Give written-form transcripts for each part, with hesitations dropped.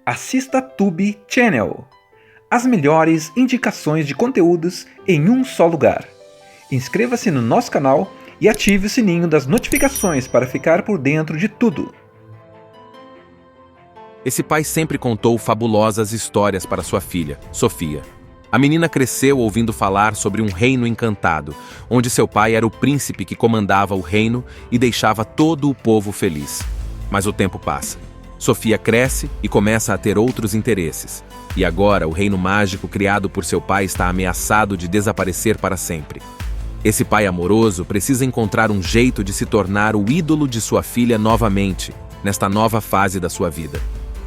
assista Tube Channel. As melhores indicações de conteúdos em um só lugar. Inscreva-se no nosso canal e ative o sininho das notificações para ficar por dentro de tudo. Esse pai sempre contou fabulosas histórias para sua filha, Sofia. A menina cresceu ouvindo falar sobre um reino encantado, onde seu pai era o príncipe que comandava o reino e deixava todo o povo feliz. Mas o tempo passa. Sofia cresce e começa a ter outros interesses. E agora o reino mágico criado por seu pai está ameaçado de desaparecer para sempre. Esse pai amoroso precisa encontrar um jeito de se tornar o ídolo de sua filha novamente, nesta nova fase da sua vida.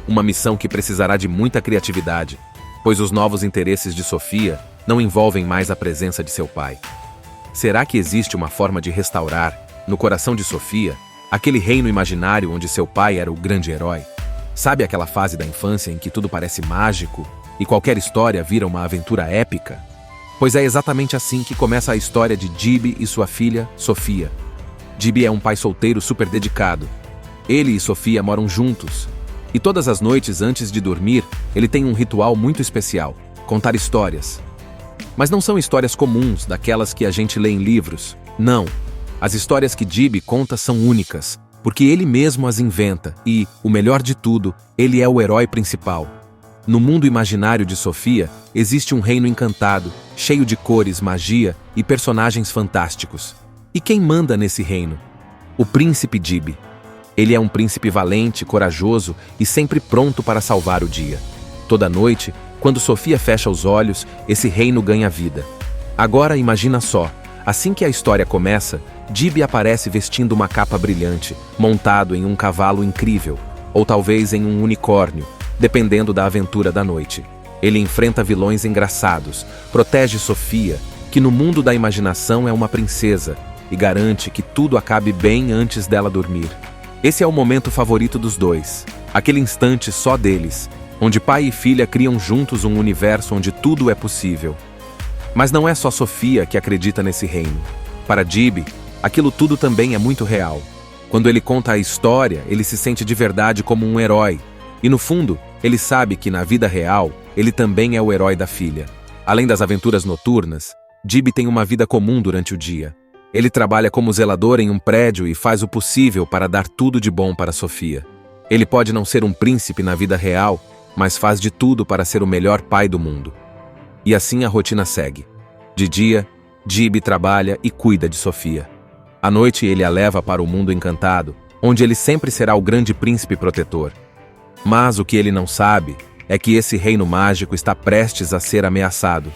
Uma missão que precisará de muita criatividade, pois os novos interesses de Sofia não envolvem mais a presença de seu pai. Será que existe uma forma de restaurar, no coração de Sofia, aquele reino imaginário onde seu pai era o grande herói? Sabe aquela fase da infância em que tudo parece mágico e qualquer história vira uma aventura épica? Pois é exatamente assim que começa a história de Gibi e sua filha, Sofia. Gibi é um pai solteiro super dedicado. Ele e Sofia moram juntos. E todas as noites antes de dormir, ele tem um ritual muito especial: contar histórias. Mas não são histórias comuns, daquelas que a gente lê em livros. Não. As histórias que Gibi conta são únicas, porque ele mesmo as inventa e, o melhor de tudo, ele é o herói principal. No mundo imaginário de Sofia, existe um reino encantado, cheio de cores, magia e personagens fantásticos. E quem manda nesse reino? O príncipe Gibi. Ele é um príncipe valente, corajoso e sempre pronto para salvar o dia. Toda noite, quando Sofia fecha os olhos, esse reino ganha vida. Agora imagina só, assim que a história começa, Gibi aparece vestindo uma capa brilhante, montado em um cavalo incrível, ou talvez em um unicórnio, dependendo da aventura da noite. Ele enfrenta vilões engraçados, protege Sofia, que no mundo da imaginação é uma princesa, e garante que tudo acabe bem antes dela dormir. Esse é o momento favorito dos dois, aquele instante só deles, onde pai e filha criam juntos um universo onde tudo é possível. Mas não é só Sofia que acredita nesse reino. Para Gibi, aquilo tudo também é muito real. Quando ele conta a história, ele se sente de verdade como um herói. E no fundo, ele sabe que na vida real, ele também é o herói da filha. Além das aventuras noturnas, Gibi tem uma vida comum durante o dia. Ele trabalha como zelador em um prédio e faz o possível para dar tudo de bom para Sofia. Ele pode não ser um príncipe na vida real, mas faz de tudo para ser o melhor pai do mundo. E assim a rotina segue. De dia, Gibi trabalha e cuida de Sofia. À noite ele a leva para o mundo encantado, onde ele sempre será o grande príncipe protetor. Mas o que ele não sabe é que esse reino mágico está prestes a ser ameaçado.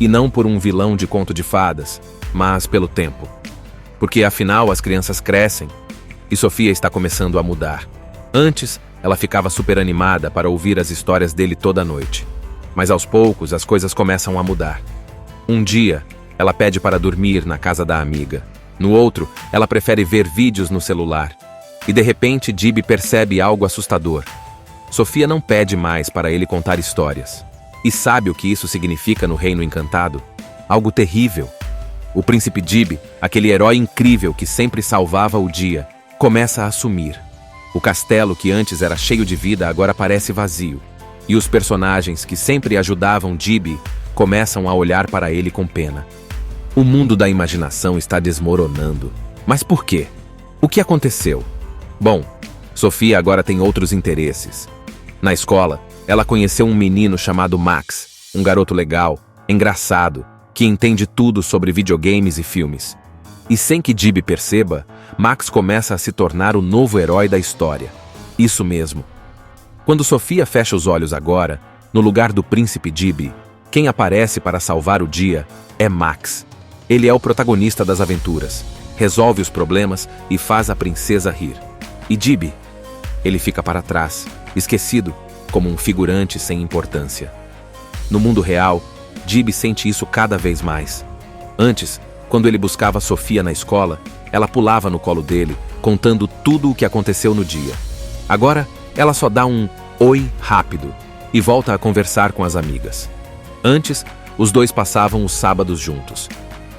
E não por um vilão de conto de fadas, mas pelo tempo. Porque afinal as crianças crescem e Sofia está começando a mudar. Antes, ela ficava super animada para ouvir as histórias dele toda noite. Mas aos poucos as coisas começam a mudar. Um dia, ela pede para dormir na casa da amiga. No outro, ela prefere ver vídeos no celular. E de repente, Gibi percebe algo assustador. Sofia não pede mais para ele contar histórias. E sabe o que isso significa no reino encantado? Algo terrível. O príncipe Gibi, aquele herói incrível que sempre salvava o dia, começa a sumir. O castelo que antes era cheio de vida agora parece vazio. E os personagens que sempre ajudavam Gibi começam a olhar para ele com pena. O mundo da imaginação está desmoronando. Mas por quê? O que aconteceu? Bom, Sofia agora tem outros interesses. Na escola, ela conheceu um menino chamado Max, um garoto legal, engraçado, que entende tudo sobre videogames e filmes. E sem que Gibi perceba, Max começa a se tornar o novo herói da história. Isso mesmo. Quando Sofia fecha os olhos agora, no lugar do príncipe Gibi, quem aparece para salvar o dia é Max. Ele é o protagonista das aventuras, resolve os problemas e faz a princesa rir. E Gibi? Ele fica para trás, esquecido, como um figurante sem importância. No mundo real, Gibi sente isso cada vez mais. Antes, quando ele buscava Sofia na escola, ela pulava no colo dele, contando tudo o que aconteceu no dia. Agora, ela só dá um oi rápido e volta a conversar com as amigas. Antes, os dois passavam os sábados juntos.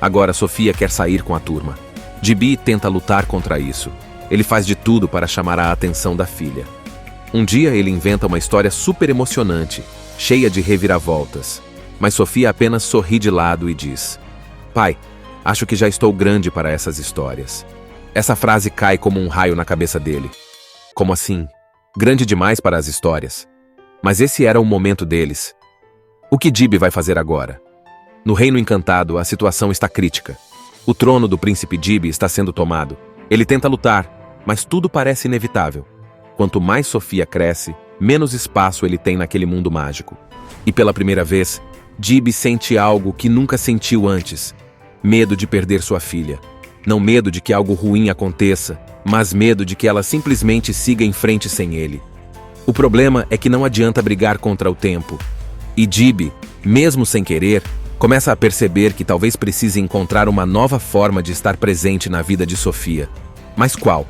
Agora Sofia quer sair com a turma. Gibi tenta lutar contra isso. Ele faz de tudo para chamar a atenção da filha. Um dia ele inventa uma história super emocionante, cheia de reviravoltas. Mas Sofia apenas sorri de lado e diz: "Pai, acho que já estou grande para essas histórias." Essa frase cai como um raio na cabeça dele. Como assim? Grande demais para as histórias. Mas esse era o momento deles. O que Dib vai fazer agora? No Reino Encantado, a situação está crítica. O trono do príncipe Dib está sendo tomado. Ele tenta lutar, mas tudo parece inevitável. Quanto mais Sofia cresce, menos espaço ele tem naquele mundo mágico. E pela primeira vez, Dib sente algo que nunca sentiu antes. Medo de perder sua filha. Não medo de que algo ruim aconteça, mas medo de que ela simplesmente siga em frente sem ele. O problema é que não adianta brigar contra o tempo. E Dib, mesmo sem querer, começa a perceber que talvez precise encontrar uma nova forma de estar presente na vida de Sofia. Mas qual?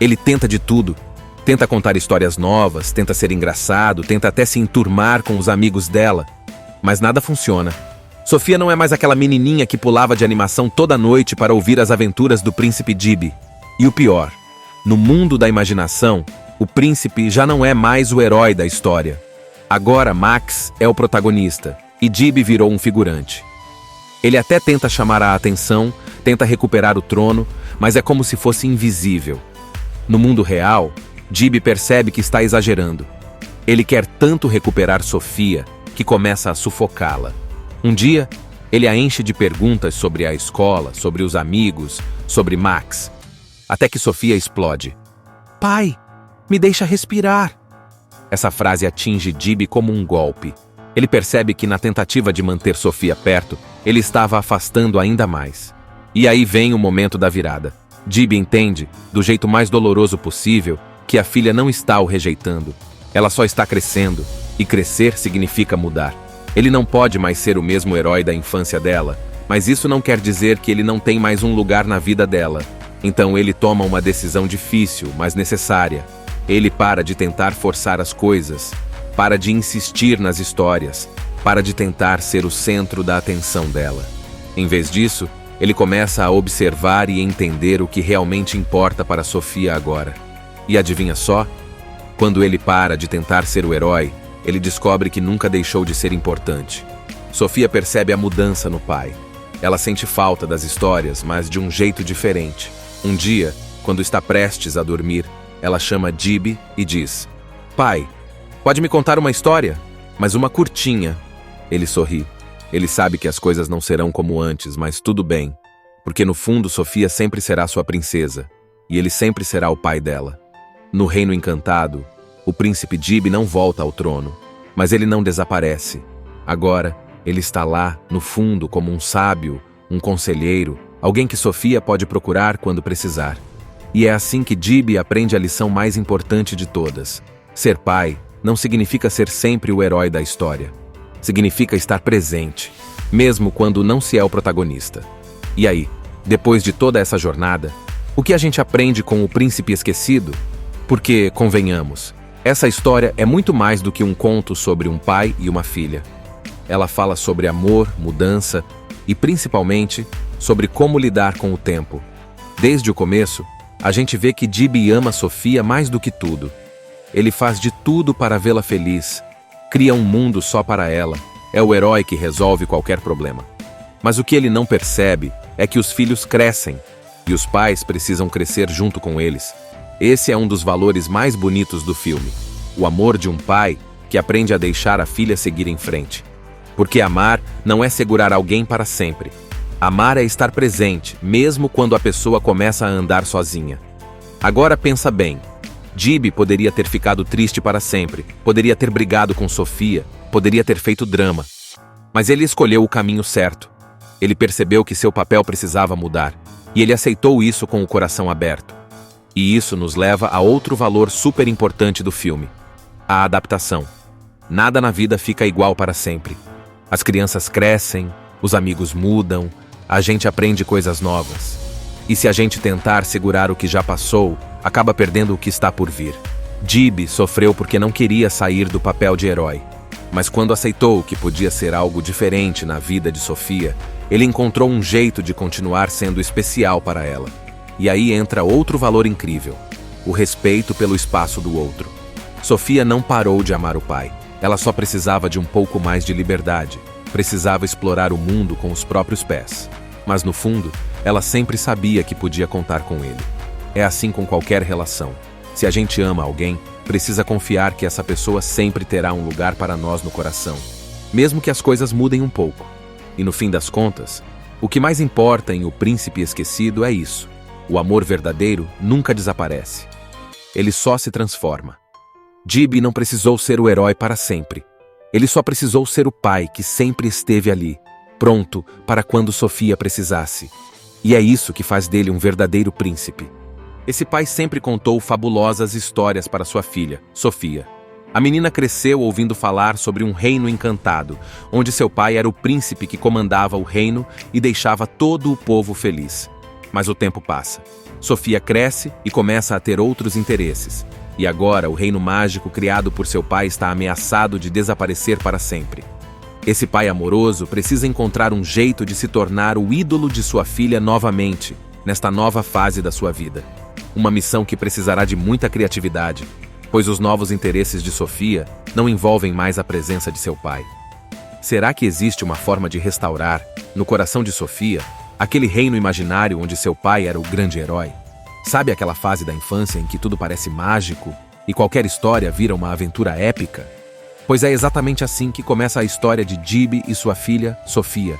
Ele tenta de tudo. Tenta contar histórias novas, tenta ser engraçado, tenta até se enturmar com os amigos dela. Mas nada funciona. Sofia não é mais aquela menininha que pulava de animação toda noite para ouvir as aventuras do príncipe Dib. E o pior, no mundo da imaginação, o príncipe já não é mais o herói da história. Agora Max é o protagonista e Dib virou um figurante. Ele até tenta chamar a atenção, tenta recuperar o trono, mas é como se fosse invisível. No mundo real, Dib percebe que está exagerando. Ele quer tanto recuperar Sofia que começa a sufocá-la. Um dia, ele a enche de perguntas sobre a escola, sobre os amigos, sobre Max. Até que Sofia explode. "Pai, me deixa respirar." Essa frase atinge Dib como um golpe. Ele percebe que na tentativa de manter Sofia perto, ele estava afastando ainda mais. E aí vem o momento da virada. Dib entende, do jeito mais doloroso possível, que a filha não está o rejeitando. Ela só está crescendo, e crescer significa mudar. Ele não pode mais ser o mesmo herói da infância dela, mas isso não quer dizer que ele não tem mais um lugar na vida dela. Então ele toma uma decisão difícil, mas necessária. Ele para de tentar forçar as coisas, para de insistir nas histórias, para de tentar ser o centro da atenção dela. Em vez disso, ele começa a observar e entender o que realmente importa para Sofia agora. E adivinha só? Quando ele para de tentar ser o herói, ele descobre que nunca deixou de ser importante. Sofia percebe a mudança no pai. Ela sente falta das histórias, mas de um jeito diferente. Um dia, quando está prestes a dormir, ela chama Dib e diz: "Pai, pode me contar uma história? Mas uma curtinha." Ele sorri. Ele sabe que as coisas não serão como antes, mas tudo bem. Porque no fundo Sofia sempre será sua princesa, e ele sempre será o pai dela. No Reino Encantado, o príncipe Dib não volta ao trono, mas ele não desaparece. Agora, ele está lá, no fundo, como um sábio, um conselheiro, alguém que Sofia pode procurar quando precisar. E é assim que Dib aprende a lição mais importante de todas. Ser pai não significa ser sempre o herói da história. Significa estar presente, mesmo quando não se é o protagonista. E aí, depois de toda essa jornada, o que a gente aprende com o príncipe esquecido? Porque, convenhamos, essa história é muito mais do que um conto sobre um pai e uma filha. Ela fala sobre amor, mudança e, principalmente, sobre como lidar com o tempo. Desde o começo, a gente vê que Dib ama Sofia mais do que tudo. Ele faz de tudo para vê-la feliz, cria um mundo só para ela, é o herói que resolve qualquer problema. Mas o que ele não percebe é que os filhos crescem, e os pais precisam crescer junto com eles. Esse é um dos valores mais bonitos do filme. O amor de um pai que aprende a deixar a filha seguir em frente. Porque amar não é segurar alguém para sempre. Amar é estar presente, mesmo quando a pessoa começa a andar sozinha. Agora pensa bem. Dib poderia ter ficado triste para sempre, poderia ter brigado com Sofia, poderia ter feito drama. Mas ele escolheu o caminho certo. Ele percebeu que seu papel precisava mudar, e ele aceitou isso com o coração aberto. E isso nos leva a outro valor super importante do filme: a adaptação. Nada na vida fica igual para sempre. As crianças crescem, os amigos mudam, a gente aprende coisas novas. E se a gente tentar segurar o que já passou, acaba perdendo o que está por vir. Dib sofreu porque não queria sair do papel de herói. Mas quando aceitou que podia ser algo diferente na vida de Sofia, ele encontrou um jeito de continuar sendo especial para ela. E aí entra outro valor incrível: o respeito pelo espaço do outro. Sofia não parou de amar o pai. Ela só precisava de um pouco mais de liberdade. Precisava explorar o mundo com os próprios pés. Mas no fundo, ela sempre sabia que podia contar com ele. É assim com qualquer relação. Se a gente ama alguém, precisa confiar que essa pessoa sempre terá um lugar para nós no coração, mesmo que as coisas mudem um pouco. E no fim das contas, o que mais importa em O Príncipe Esquecido é isso: o amor verdadeiro nunca desaparece. Ele só se transforma. Gibi não precisou ser o herói para sempre. Ele só precisou ser o pai que sempre esteve ali, pronto para quando Sofia precisasse. E é isso que faz dele um verdadeiro príncipe. Esse pai sempre contou fabulosas histórias para sua filha, Sofia. A menina cresceu ouvindo falar sobre um reino encantado, onde seu pai era o príncipe que comandava o reino e deixava todo o povo feliz. Mas o tempo passa. Sofia cresce e começa a ter outros interesses. E agora o reino mágico criado por seu pai está ameaçado de desaparecer para sempre. Esse pai amoroso precisa encontrar um jeito de se tornar o ídolo de sua filha novamente, nesta nova fase da sua vida. Uma missão que precisará de muita criatividade, pois os novos interesses de Sofia não envolvem mais a presença de seu pai. Será que existe uma forma de restaurar, no coração de Sofia, aquele reino imaginário onde seu pai era o grande herói? Sabe aquela fase da infância em que tudo parece mágico e qualquer história vira uma aventura épica? Pois é exatamente assim que começa a história de Gibi e sua filha, Sofia.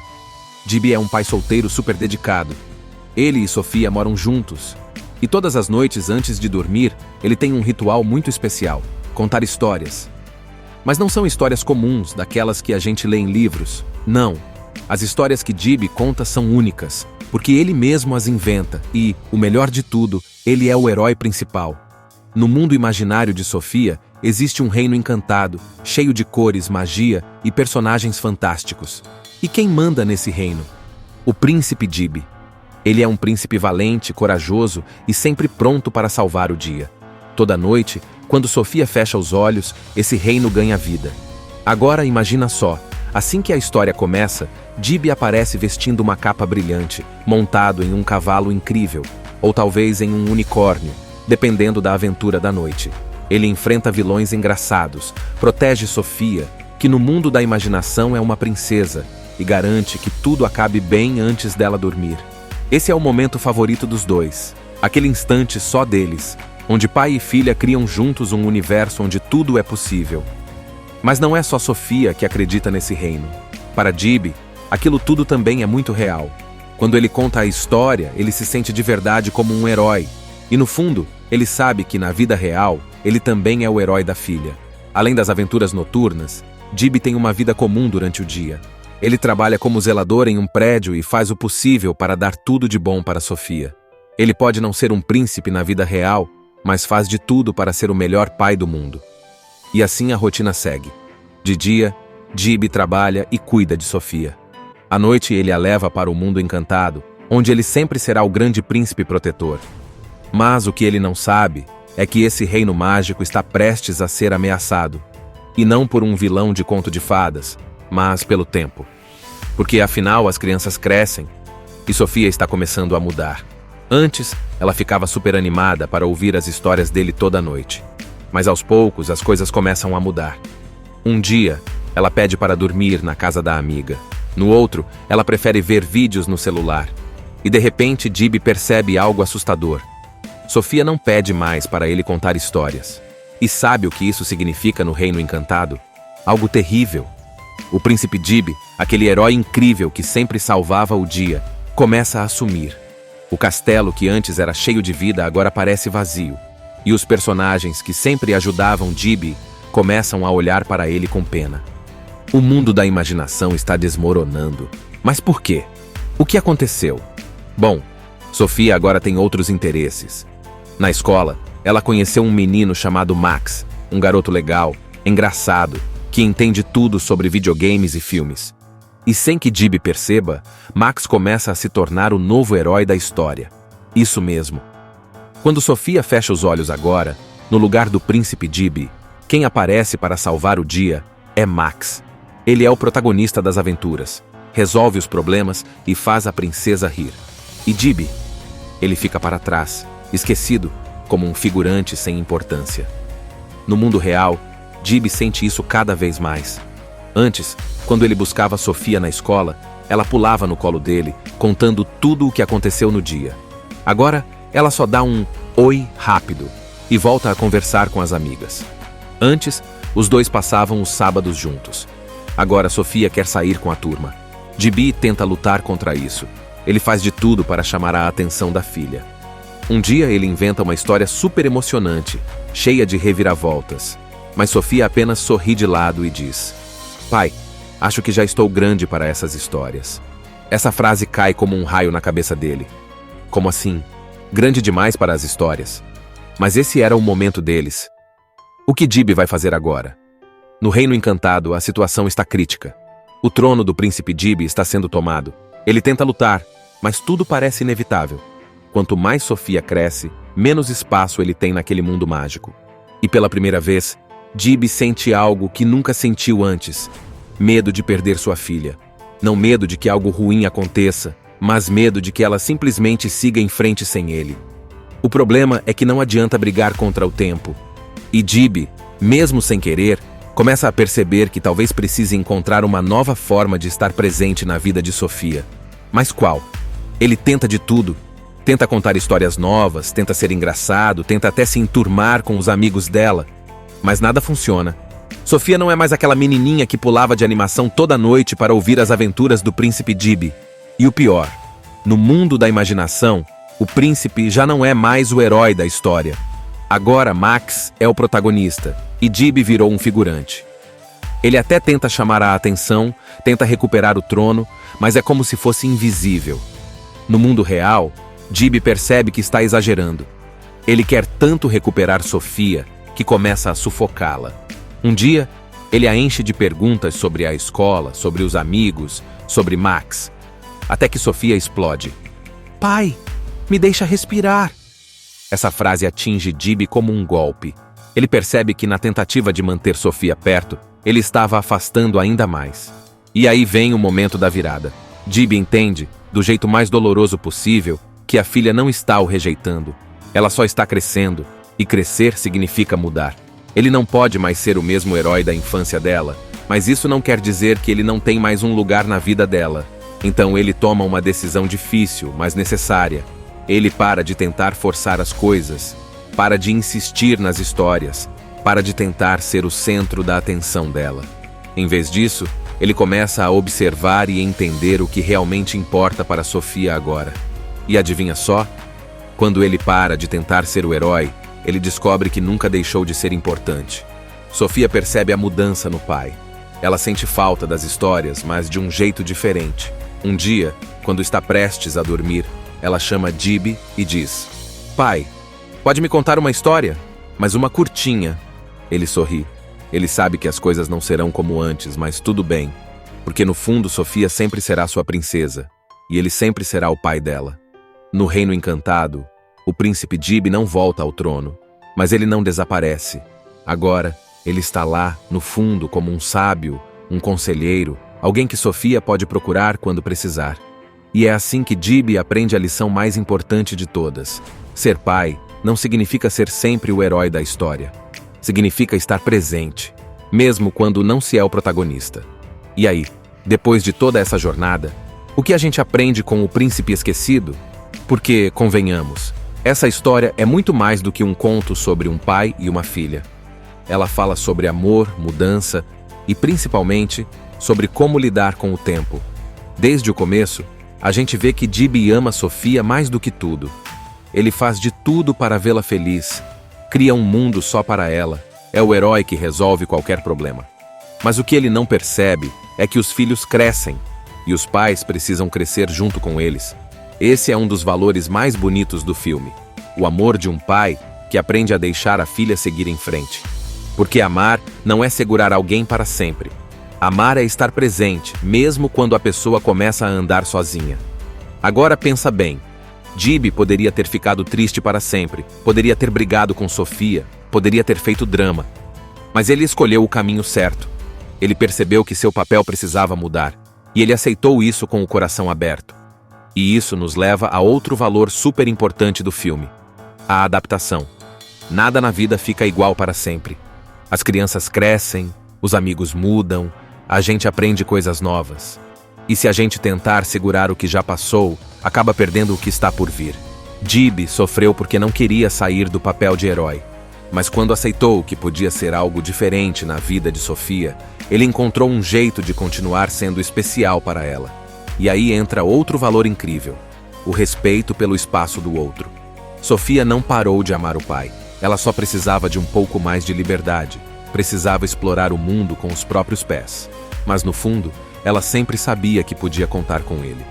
Gibi é um pai solteiro super dedicado. Ele e Sofia moram juntos. E todas as noites antes de dormir, ele tem um ritual muito especial: contar histórias. Mas não são histórias comuns, daquelas que a gente lê em livros. Não. As histórias que Gibi conta são únicas, porque ele mesmo as inventa e, o melhor de tudo, ele é o herói principal. No mundo imaginário de Sofia, existe um reino encantado, cheio de cores, magia e personagens fantásticos. E quem manda nesse reino? O príncipe Gibi. Ele é um príncipe valente, corajoso e sempre pronto para salvar o dia. Toda noite, quando Sofia fecha os olhos, esse reino ganha vida. Agora imagina só, assim que a história começa, Gibi aparece vestindo uma capa brilhante, montado em um cavalo incrível, ou talvez em um unicórnio, dependendo da aventura da noite. Ele enfrenta vilões engraçados, protege Sofia, que no mundo da imaginação é uma princesa, e garante que tudo acabe bem antes dela dormir. Esse é o momento favorito dos dois, aquele instante só deles, onde pai e filha criam juntos um universo onde tudo é possível. Mas não é só Sofia que acredita nesse reino. Para Gibi, aquilo tudo também é muito real. Quando ele conta a história, ele se sente de verdade como um herói. E no fundo, ele sabe que na vida real, ele também é o herói da filha. Além das aventuras noturnas, Gibi tem uma vida comum durante o dia. Ele trabalha como zelador em um prédio e faz o possível para dar tudo de bom para Sofia. Ele pode não ser um príncipe na vida real, mas faz de tudo para ser o melhor pai do mundo. E assim a rotina segue. De dia, Gibi trabalha e cuida de Sofia. À noite ele a leva para o mundo encantado, onde ele sempre será o grande príncipe protetor. Mas o que ele não sabe é que esse reino mágico está prestes a ser ameaçado. E não por um vilão de conto de fadas, mas pelo tempo. Porque afinal as crianças crescem e Sofia está começando a mudar. Antes, ela ficava super animada para ouvir as histórias dele toda noite. Mas aos poucos as coisas começam a mudar. Um dia, ela pede para dormir na casa da amiga. No outro, ela prefere ver vídeos no celular. E de repente, Gibi percebe algo assustador. Sofia não pede mais para ele contar histórias. E sabe o que isso significa no Reino Encantado? Algo terrível. O príncipe Gibi, aquele herói incrível que sempre salvava o dia, começa a sumir. O castelo que antes era cheio de vida agora parece vazio. E os personagens que sempre ajudavam Gibi começam a olhar para ele com pena. O mundo da imaginação está desmoronando. Mas por quê? O que aconteceu? Bom, Sofia agora tem outros interesses. Na escola, ela conheceu um menino chamado Max, um garoto legal, engraçado, que entende tudo sobre videogames e filmes. E sem que Gibi perceba, Max começa a se tornar o novo herói da história. Isso mesmo. Quando Sofia fecha os olhos agora, no lugar do príncipe Gibi, quem aparece para salvar o dia é Max. Ele é o protagonista das aventuras, resolve os problemas e faz a princesa rir. E Gibi? Ele fica para trás, esquecido, como um figurante sem importância. No mundo real, Gibi sente isso cada vez mais. Antes, quando ele buscava Sofia na escola, ela pulava no colo dele, contando tudo o que aconteceu no dia. Agora, ela só dá um oi rápido e volta a conversar com as amigas. Antes, os dois passavam os sábados juntos. Agora, Sofia quer sair com a turma. Gibi tenta lutar contra isso. Ele faz de tudo para chamar a atenção da filha. Um dia ele inventa uma história super emocionante, cheia de reviravoltas. Mas Sofia apenas sorri de lado e diz: "Pai, acho que já estou grande para essas histórias." Essa frase cai como um raio na cabeça dele. Como assim? Grande demais para as histórias? Mas esse era o momento deles. O que Gibi vai fazer agora? No Reino Encantado, a situação está crítica. O trono do príncipe Gibi está sendo tomado. Ele tenta lutar, mas tudo parece inevitável. Quanto mais Sofia cresce, menos espaço ele tem naquele mundo mágico. E pela primeira vez, Gibi sente algo que nunca sentiu antes. Medo de perder sua filha. Não medo de que algo ruim aconteça, mas medo de que ela simplesmente siga em frente sem ele. O problema é que não adianta brigar contra o tempo. E Gibi, mesmo sem querer, começa a perceber que talvez precise encontrar uma nova forma de estar presente na vida de Sofia. Mas qual? Ele tenta de tudo. Tenta contar histórias novas, tenta ser engraçado, tenta até se enturmar com os amigos dela. Mas nada funciona. Sofia não é mais aquela menininha que pulava de animação toda noite para ouvir as aventuras do príncipe Gibi. E o pior, no mundo da imaginação, o príncipe já não é mais o herói da história. Agora Max é o protagonista e Gibi virou um figurante. Ele até tenta chamar a atenção, tenta recuperar o trono, mas é como se fosse invisível. No mundo real, Gibi percebe que está exagerando. Ele quer tanto recuperar Sofia que começa a sufocá-la. Um dia, ele a enche de perguntas sobre a escola, sobre os amigos, sobre Max. Até que Sofia explode. "Pai, me deixa respirar." Essa frase atinge Gibi como um golpe. Ele percebe que na tentativa de manter Sofia perto, ele estava afastando ainda mais. E aí vem o momento da virada. Gibi entende, do jeito mais doloroso possível, que a filha não está o rejeitando. Ela só está crescendo, e crescer significa mudar. Ele não pode mais ser o mesmo herói da infância dela, mas isso não quer dizer que ele não tem mais um lugar na vida dela. Então ele toma uma decisão difícil, mas necessária. Ele para de tentar forçar as coisas, para de insistir nas histórias, para de tentar ser o centro da atenção dela. Em vez disso, ele começa a observar e entender o que realmente importa para Sofia agora. E adivinha só? Quando ele para de tentar ser o herói, ele descobre que nunca deixou de ser importante. Sofia percebe a mudança no pai. Ela sente falta das histórias, mas de um jeito diferente. Um dia, quando está prestes a dormir, ela chama Gibi e diz: "Pai, pode me contar uma história? Mas uma curtinha." Ele sorri. Ele sabe que as coisas não serão como antes, mas tudo bem. Porque no fundo Sofia sempre será sua princesa. E ele sempre será o pai dela. No Reino Encantado, o príncipe Gibi não volta ao trono. Mas ele não desaparece. Agora, ele está lá, no fundo, como um sábio, um conselheiro, alguém que Sofia pode procurar quando precisar. E é assim que Gibi aprende a lição mais importante de todas. Ser pai não significa ser sempre o herói da história. Significa estar presente, mesmo quando não se é o protagonista. E aí, depois de toda essa jornada, o que a gente aprende com o Príncipe Esquecido? Porque, convenhamos, essa história é muito mais do que um conto sobre um pai e uma filha. Ela fala sobre amor, mudança e, principalmente, sobre como lidar com o tempo. Desde o começo, a gente vê que Gibi ama Sofia mais do que tudo. Ele faz de tudo para vê-la feliz, cria um mundo só para ela, é o herói que resolve qualquer problema. Mas o que ele não percebe é que os filhos crescem, e os pais precisam crescer junto com eles. Esse é um dos valores mais bonitos do filme, o amor de um pai que aprende a deixar a filha seguir em frente. Porque amar não é segurar alguém para sempre. Amar é estar presente, mesmo quando a pessoa começa a andar sozinha. Agora pensa bem. Gibi poderia ter ficado triste para sempre, poderia ter brigado com Sofia, poderia ter feito drama. Mas ele escolheu o caminho certo. Ele percebeu que seu papel precisava mudar, e ele aceitou isso com o coração aberto. E isso nos leva a outro valor super importante do filme: a adaptação. Nada na vida fica igual para sempre. As crianças crescem, os amigos mudam, a gente aprende coisas novas. E se a gente tentar segurar o que já passou, acaba perdendo o que está por vir. Gibi sofreu porque não queria sair do papel de herói. Mas quando aceitou que podia ser algo diferente na vida de Sofia, ele encontrou um jeito de continuar sendo especial para ela. E aí entra outro valor incrível: o respeito pelo espaço do outro. Sofia não parou de amar o pai. Ela só precisava de um pouco mais de liberdade. Precisava explorar o mundo com os próprios pés. Mas no fundo, ela sempre sabia que podia contar com ele.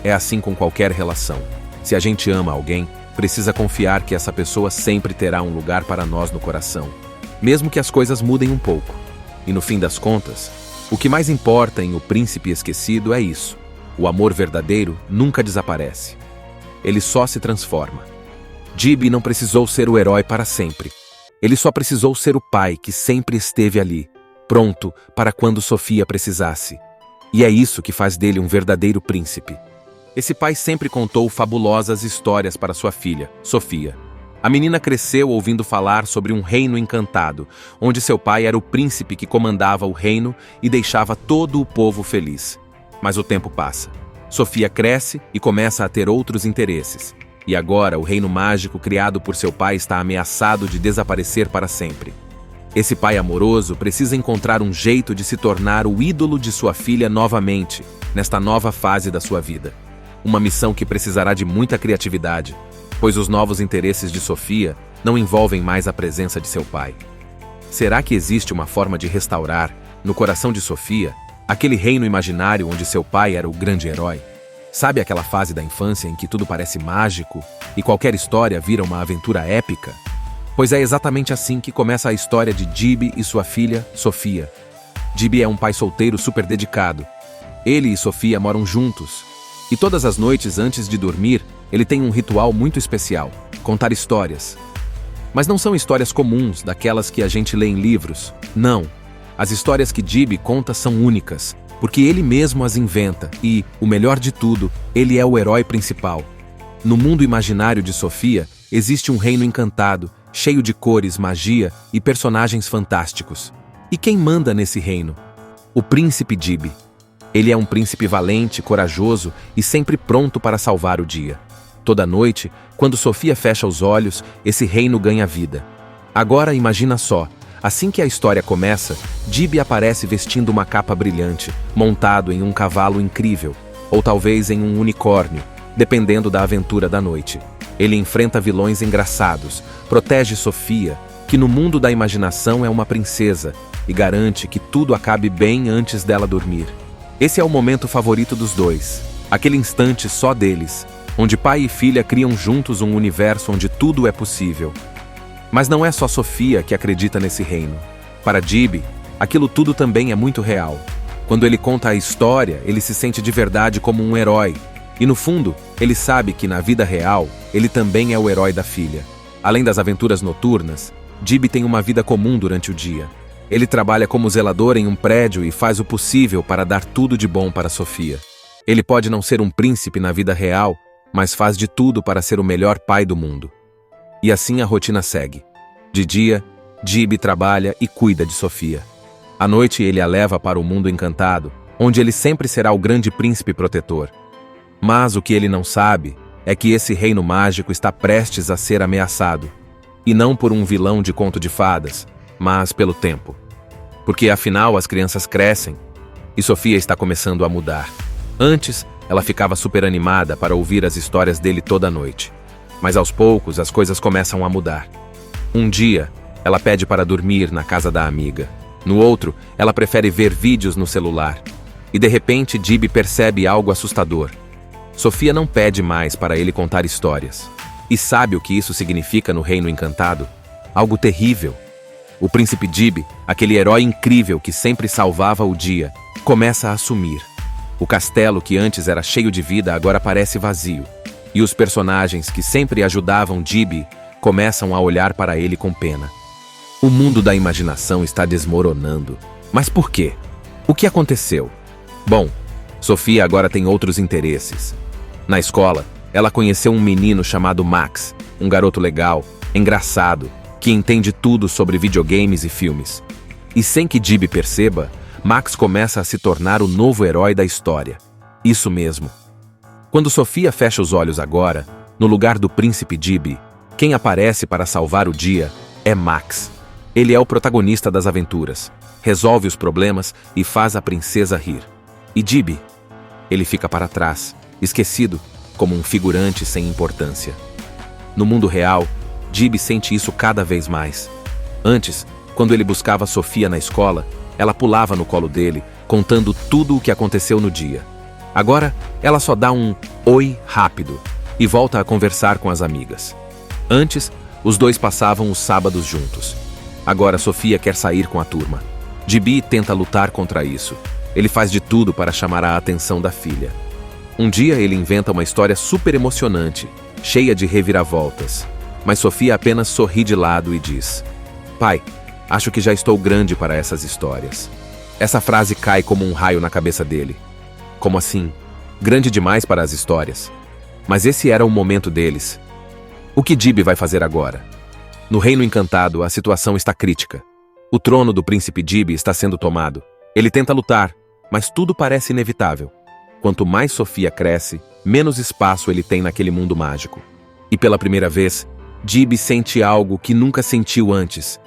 É assim com qualquer relação. Se a gente ama alguém, precisa confiar que essa pessoa sempre terá um lugar para nós no coração, mesmo que as coisas mudem um pouco. E no fim das contas, o que mais importa em O Príncipe Esquecido é isso: o amor verdadeiro nunca desaparece. Ele só se transforma. Gibi não precisou ser o herói para sempre. Ele só precisou ser o pai que sempre esteve ali, pronto para quando Sofia precisasse. E é isso que faz dele um verdadeiro príncipe. Esse pai sempre contou fabulosas histórias para sua filha, Sofia. A menina cresceu ouvindo falar sobre um reino encantado, onde seu pai era o príncipe que comandava o reino e deixava todo o povo feliz. Mas o tempo passa. Sofia cresce e começa a ter outros interesses. E agora o reino mágico criado por seu pai está ameaçado de desaparecer para sempre. Esse pai amoroso precisa encontrar um jeito de se tornar o ídolo de sua filha novamente, nesta nova fase da sua vida. Uma missão que precisará de muita criatividade, pois os novos interesses de Sofia não envolvem mais a presença de seu pai. Será que existe uma forma de restaurar, no coração de Sofia, aquele reino imaginário onde seu pai era o grande herói? Sabe aquela fase da infância em que tudo parece mágico e qualquer história vira uma aventura épica? Pois é exatamente assim que começa a história de Gibi e sua filha, Sofia. Gibi é um pai solteiro super dedicado. Ele e Sofia moram juntos. E todas as noites antes de dormir, ele tem um ritual muito especial: contar histórias. Mas não são histórias comuns, daquelas que a gente lê em livros. Não. As histórias que Gibi conta são únicas, porque ele mesmo as inventa e, o melhor de tudo, ele é o herói principal. No mundo imaginário de Sofia, existe um reino encantado, cheio de cores, magia e personagens fantásticos. E quem manda nesse reino? O príncipe Gibi. Ele é um príncipe valente, corajoso e sempre pronto para salvar o dia. Toda noite, quando Sofia fecha os olhos, esse reino ganha vida. Agora imagina só, assim que a história começa, Gibi aparece vestindo uma capa brilhante, montado em um cavalo incrível, ou talvez em um unicórnio, dependendo da aventura da noite. Ele enfrenta vilões engraçados, protege Sofia, que no mundo da imaginação é uma princesa, e garante que tudo acabe bem antes dela dormir. Esse é o momento favorito dos dois, aquele instante só deles, onde pai e filha criam juntos um universo onde tudo é possível. Mas não é só Sofia que acredita nesse reino. Para Gibi, aquilo tudo também é muito real. Quando ele conta a história, ele se sente de verdade como um herói. E no fundo, ele sabe que na vida real, ele também é o herói da filha. Além das aventuras noturnas, Gibi tem uma vida comum durante o dia. Ele trabalha como zelador em um prédio e faz o possível para dar tudo de bom para Sofia. Ele pode não ser um príncipe na vida real, mas faz de tudo para ser o melhor pai do mundo. E assim a rotina segue. De dia, Gibi trabalha e cuida de Sofia. À noite ele a leva para o mundo encantado, onde ele sempre será o grande príncipe protetor. Mas o que ele não sabe é que esse reino mágico está prestes a ser ameaçado. E não por um vilão de conto de fadas, mas pelo tempo. Porque afinal as crianças crescem e Sofia está começando a mudar. Antes, ela ficava super animada para ouvir as histórias dele toda noite. Mas aos poucos as coisas começam a mudar. Um dia, ela pede para dormir na casa da amiga. No outro, ela prefere ver vídeos no celular. E de repente, Gibi percebe algo assustador. Sofia não pede mais para ele contar histórias. E sabe o que isso significa no Reino Encantado? Algo terrível. O príncipe Gibi, aquele herói incrível que sempre salvava o dia, começa a sumir. O castelo que antes era cheio de vida agora parece vazio. E os personagens que sempre ajudavam Gibi começam a olhar para ele com pena. O mundo da imaginação está desmoronando. Mas por quê? O que aconteceu? Bom, Sofia agora tem outros interesses. Na escola, ela conheceu um menino chamado Max, um garoto legal, engraçado que entende tudo sobre videogames e filmes. E sem que Gibi perceba, Max começa a se tornar o novo herói da história. Isso mesmo. Quando Sofia fecha os olhos agora, no lugar do príncipe Gibi, quem aparece para salvar o dia é Max. Ele é o protagonista das aventuras, resolve os problemas e faz a princesa rir. E Gibi? Ele fica para trás, esquecido, como um figurante sem importância. No mundo real, Gibi sente isso cada vez mais. Antes, quando ele buscava Sofia na escola, ela pulava no colo dele, contando tudo o que aconteceu no dia. Agora, ela só dá um oi rápido e volta a conversar com as amigas. Antes, os dois passavam os sábados juntos. Agora, Sofia quer sair com a turma. Gibi tenta lutar contra isso. Ele faz de tudo para chamar a atenção da filha. Um dia, ele inventa uma história super emocionante, cheia de reviravoltas. Mas Sofia apenas sorri de lado e diz: "Pai, acho que já estou grande para essas histórias." Essa frase cai como um raio na cabeça dele. Como assim? Grande demais para as histórias. Mas esse era o momento deles. O que Gibi vai fazer agora? No Reino Encantado, a situação está crítica. O trono do príncipe Gibi está sendo tomado. Ele tenta lutar, mas tudo parece inevitável. Quanto mais Sofia cresce, menos espaço ele tem naquele mundo mágico. E pela primeira vez, Gibi sente algo que nunca sentiu antes.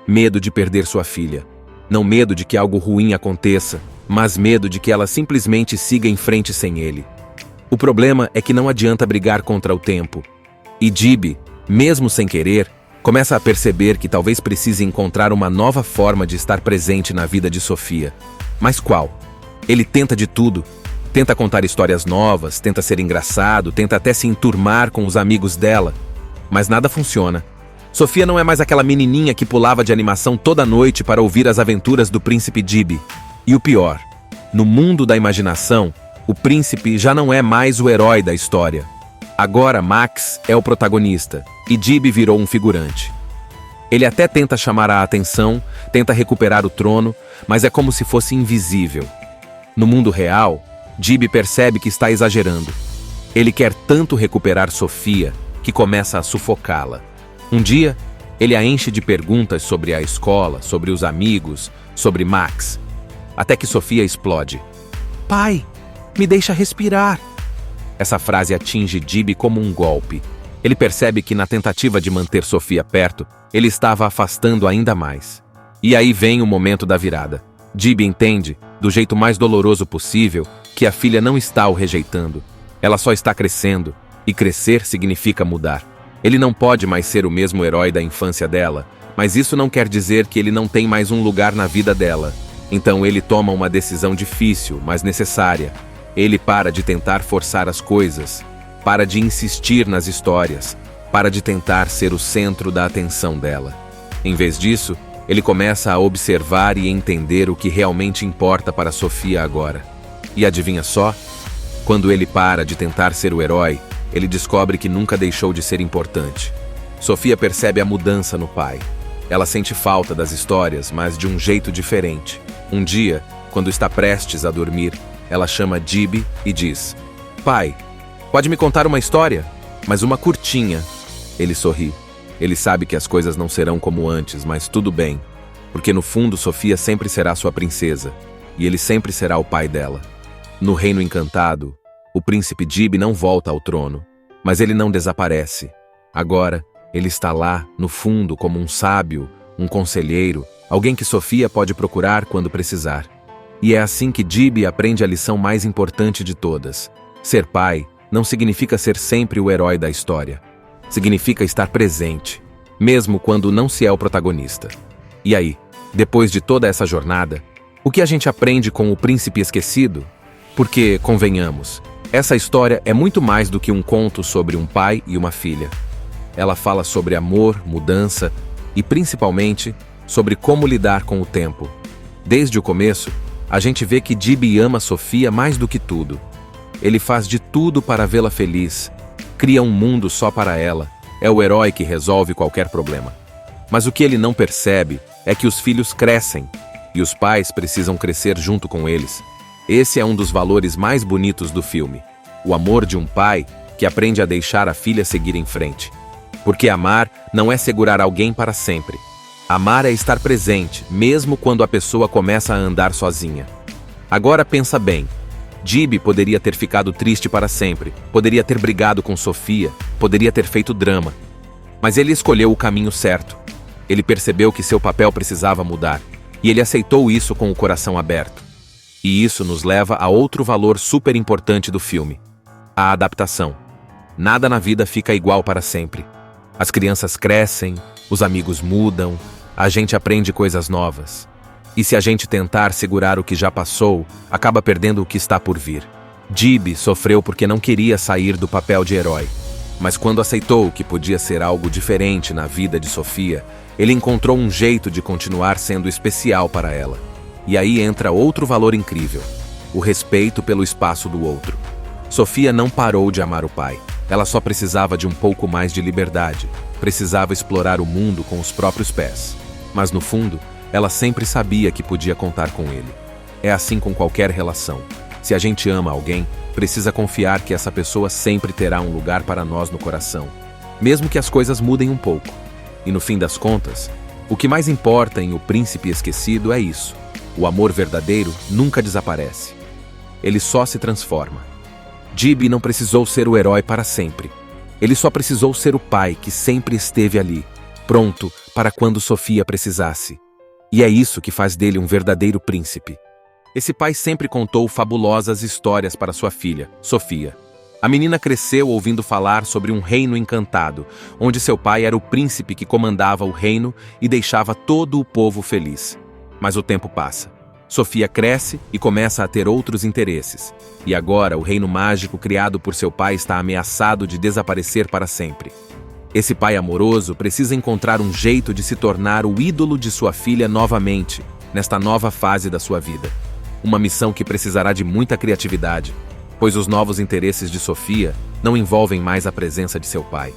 Medo de perder sua filha. Não medo de que algo ruim aconteça, mas medo de que ela simplesmente siga em frente sem ele. O problema é que não adianta brigar contra o tempo. E Gibi, mesmo sem querer, começa a perceber que talvez precise encontrar uma nova forma de estar presente na vida de Sofia. Mas qual? Ele tenta de tudo. Tenta contar histórias novas, tenta ser engraçado, tenta até se enturmar com os amigos dela. Mas nada funciona. Sofia não é mais aquela menininha que pulava de animação toda noite para ouvir as aventuras do príncipe Gibi. E o pior, no mundo da imaginação, o príncipe já não é mais o herói da história. Agora Max é o protagonista e Gibi virou um figurante. Ele até tenta chamar a atenção, tenta recuperar o trono, mas é como se fosse invisível. No mundo real, Gibi percebe que está exagerando. Ele quer tanto recuperar Sofia que começa a sufocá-la. Um dia, ele a enche de perguntas sobre a escola, sobre os amigos, sobre Max. Até que Sofia explode. "Pai, me deixa respirar." Essa frase atinge Gibi como um golpe. Ele percebe que na tentativa de manter Sofia perto, ele estava afastando ainda mais. E aí vem o momento da virada. Gibi entende, do jeito mais doloroso possível, que a filha não está o rejeitando. Ela só está crescendo, e crescer significa mudar. Ele não pode mais ser o mesmo herói da infância dela, mas isso não quer dizer que ele não tem mais um lugar na vida dela. Então ele toma uma decisão difícil, mas necessária. Ele para de tentar forçar as coisas, para de insistir nas histórias, para de tentar ser o centro da atenção dela. Em vez disso, ele começa a observar e entender o que realmente importa para Sofia agora. E adivinha só? Quando ele para de tentar ser o herói, ele descobre que nunca deixou de ser importante. Sofia percebe a mudança no pai. Ela sente falta das histórias, mas de um jeito diferente. Um dia, quando está prestes a dormir, ela chama Gibi e diz: "Pai, pode me contar uma história? Mas uma curtinha." Ele sorri. Ele sabe que as coisas não serão como antes, mas tudo bem. Porque no fundo, Sofia sempre será sua princesa. E ele sempre será o pai dela. No Reino Encantado, o príncipe Gibi não volta ao trono, mas ele não desaparece. Agora, ele está lá, no fundo, como um sábio, um conselheiro, alguém que Sofia pode procurar quando precisar. E é assim que Gibi aprende a lição mais importante de todas. Ser pai não significa ser sempre o herói da história. Significa estar presente, mesmo quando não se é o protagonista. E aí, depois de toda essa jornada, o que a gente aprende com o príncipe esquecido? Porque, convenhamos, essa história é muito mais do que um conto sobre um pai e uma filha. Ela fala sobre amor, mudança e, principalmente, sobre como lidar com o tempo. Desde o começo, a gente vê que Gibi ama Sofia mais do que tudo. Ele faz de tudo para vê-la feliz, cria um mundo só para ela, é o herói que resolve qualquer problema. Mas o que ele não percebe é que os filhos crescem e os pais precisam crescer junto com eles. Esse é um dos valores mais bonitos do filme, o amor de um pai que aprende a deixar a filha seguir em frente. Porque amar não é segurar alguém para sempre. Amar é estar presente, mesmo quando a pessoa começa a andar sozinha. Agora pensa bem. Gibi poderia ter ficado triste para sempre, poderia ter brigado com Sofia, poderia ter feito drama. Mas ele escolheu o caminho certo. Ele percebeu que seu papel precisava mudar, e ele aceitou isso com o coração aberto. E isso nos leva a outro valor super importante do filme: a adaptação. Nada na vida fica igual para sempre. As crianças crescem, os amigos mudam, a gente aprende coisas novas. E se a gente tentar segurar o que já passou, acaba perdendo o que está por vir. Gibi sofreu porque não queria sair do papel de herói. Mas quando aceitou que podia ser algo diferente na vida de Sofia, ele encontrou um jeito de continuar sendo especial para ela. E aí entra outro valor incrível: o respeito pelo espaço do outro. Sofia não parou de amar o pai. Ela só precisava de um pouco mais de liberdade. Precisava explorar o mundo com os próprios pés. Mas no fundo, ela sempre sabia que podia contar com ele. É assim com qualquer relação. Se a gente ama alguém, precisa confiar que essa pessoa sempre terá um lugar para nós no coração, mesmo que as coisas mudem um pouco. E no fim das contas, o que mais importa em O Príncipe Esquecido é isso: o amor verdadeiro nunca desaparece. Ele só se transforma. Gibi não precisou ser o herói para sempre. Ele só precisou ser o pai que sempre esteve ali, pronto para quando Sofia precisasse. E é isso que faz dele um verdadeiro príncipe. Esse pai sempre contou fabulosas histórias para sua filha, Sofia. A menina cresceu ouvindo falar sobre um reino encantado, onde seu pai era o príncipe que comandava o reino e deixava todo o povo feliz. Mas o tempo passa. Sofia cresce e começa a ter outros interesses. E agora o reino mágico criado por seu pai está ameaçado de desaparecer para sempre. Esse pai amoroso precisa encontrar um jeito de se tornar o ídolo de sua filha novamente, nesta nova fase da sua vida. Uma missão que precisará de muita criatividade, pois os novos interesses de Sofia não envolvem mais a presença de seu pai.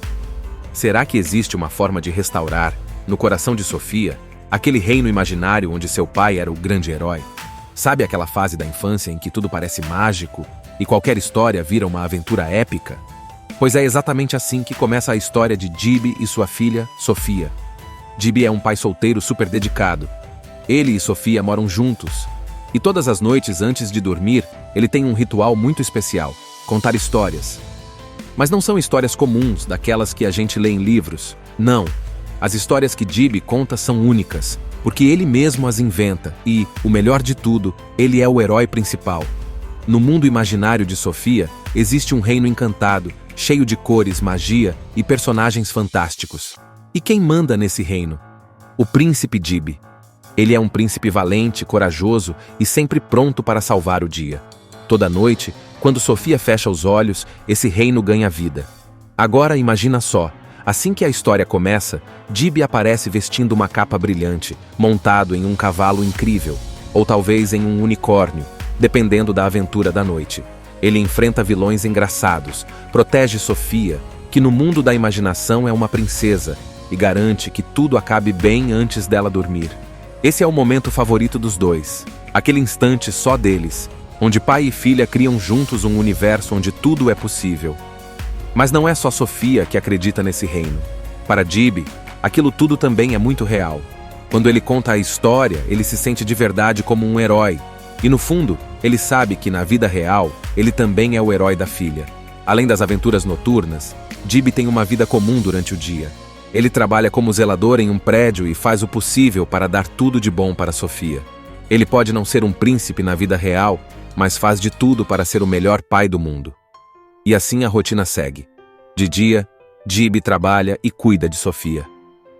Será que existe uma forma de restaurar, no coração de Sofia, aquele reino imaginário onde seu pai era o grande herói? Sabe aquela fase da infância em que tudo parece mágico e qualquer história vira uma aventura épica? Pois é exatamente assim que começa a história de Gibi e sua filha, Sofia. Gibi é um pai solteiro super dedicado. Ele e Sofia moram juntos. E todas as noites antes de dormir, ele tem um ritual muito especial: contar histórias. Mas não são histórias comuns, daquelas que a gente lê em livros. Não. As histórias que Gibi conta são únicas, porque ele mesmo as inventa e, o melhor de tudo, ele é o herói principal. No mundo imaginário de Sofia, existe um reino encantado, cheio de cores, magia e personagens fantásticos. E quem manda nesse reino? O príncipe Gibi. Ele é um príncipe valente, corajoso e sempre pronto para salvar o dia. Toda noite, quando Sofia fecha os olhos, esse reino ganha vida. Agora imagina só, assim que a história começa, Gibi aparece vestindo uma capa brilhante, montado em um cavalo incrível, ou talvez em um unicórnio, dependendo da aventura da noite. Ele enfrenta vilões engraçados, protege Sofia, que no mundo da imaginação é uma princesa, e garante que tudo acabe bem antes dela dormir. Esse é o momento favorito dos dois, aquele instante só deles, onde pai e filha criam juntos um universo onde tudo é possível. Mas não é só Sofia que acredita nesse reino. Para Gibi, aquilo tudo também é muito real. Quando ele conta a história, ele se sente de verdade como um herói. E no fundo, ele sabe que na vida real, ele também é o herói da filha. Além das aventuras noturnas, Gibi tem uma vida comum durante o dia. Ele trabalha como zelador em um prédio e faz o possível para dar tudo de bom para Sofia. Ele pode não ser um príncipe na vida real, mas faz de tudo para ser o melhor pai do mundo. E assim a rotina segue. De dia, Gibi trabalha e cuida de Sofia.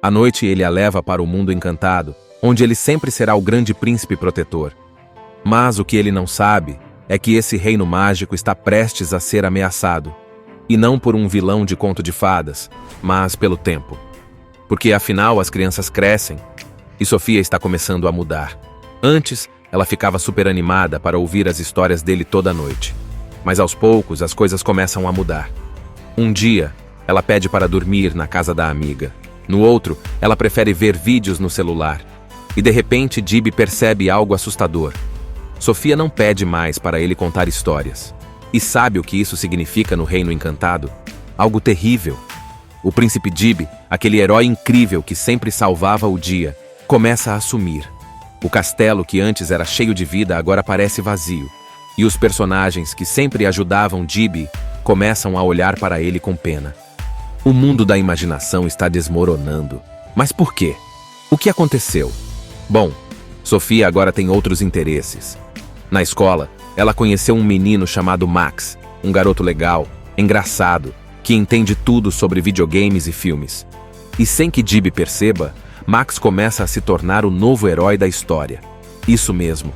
À noite ele a leva para o mundo encantado, onde ele sempre será o grande príncipe protetor. Mas o que ele não sabe é que esse reino mágico está prestes a ser ameaçado. E não por um vilão de conto de fadas, mas pelo tempo. Porque afinal as crianças crescem e Sofia está começando a mudar. Antes, ela ficava super animada para ouvir as histórias dele toda noite. Mas aos poucos as coisas começam a mudar. Um dia, ela pede para dormir na casa da amiga. No outro, ela prefere ver vídeos no celular. E de repente Gibi percebe algo assustador. Sofia não pede mais para ele contar histórias. E sabe o que isso significa no Reino Encantado? Algo terrível. O príncipe Gibi, aquele herói incrível que sempre salvava o dia, começa a sumir. O castelo que antes era cheio de vida agora parece vazio. E os personagens que sempre ajudavam Gibi começam a olhar para ele com pena. O mundo da imaginação está desmoronando. Mas por quê? O que aconteceu? Bom, Sofia agora tem outros interesses. Na escola, ela conheceu um menino chamado Max, um garoto legal, engraçado, que entende tudo sobre videogames e filmes. E sem que Gibi perceba, Max começa a se tornar o novo herói da história. Isso mesmo.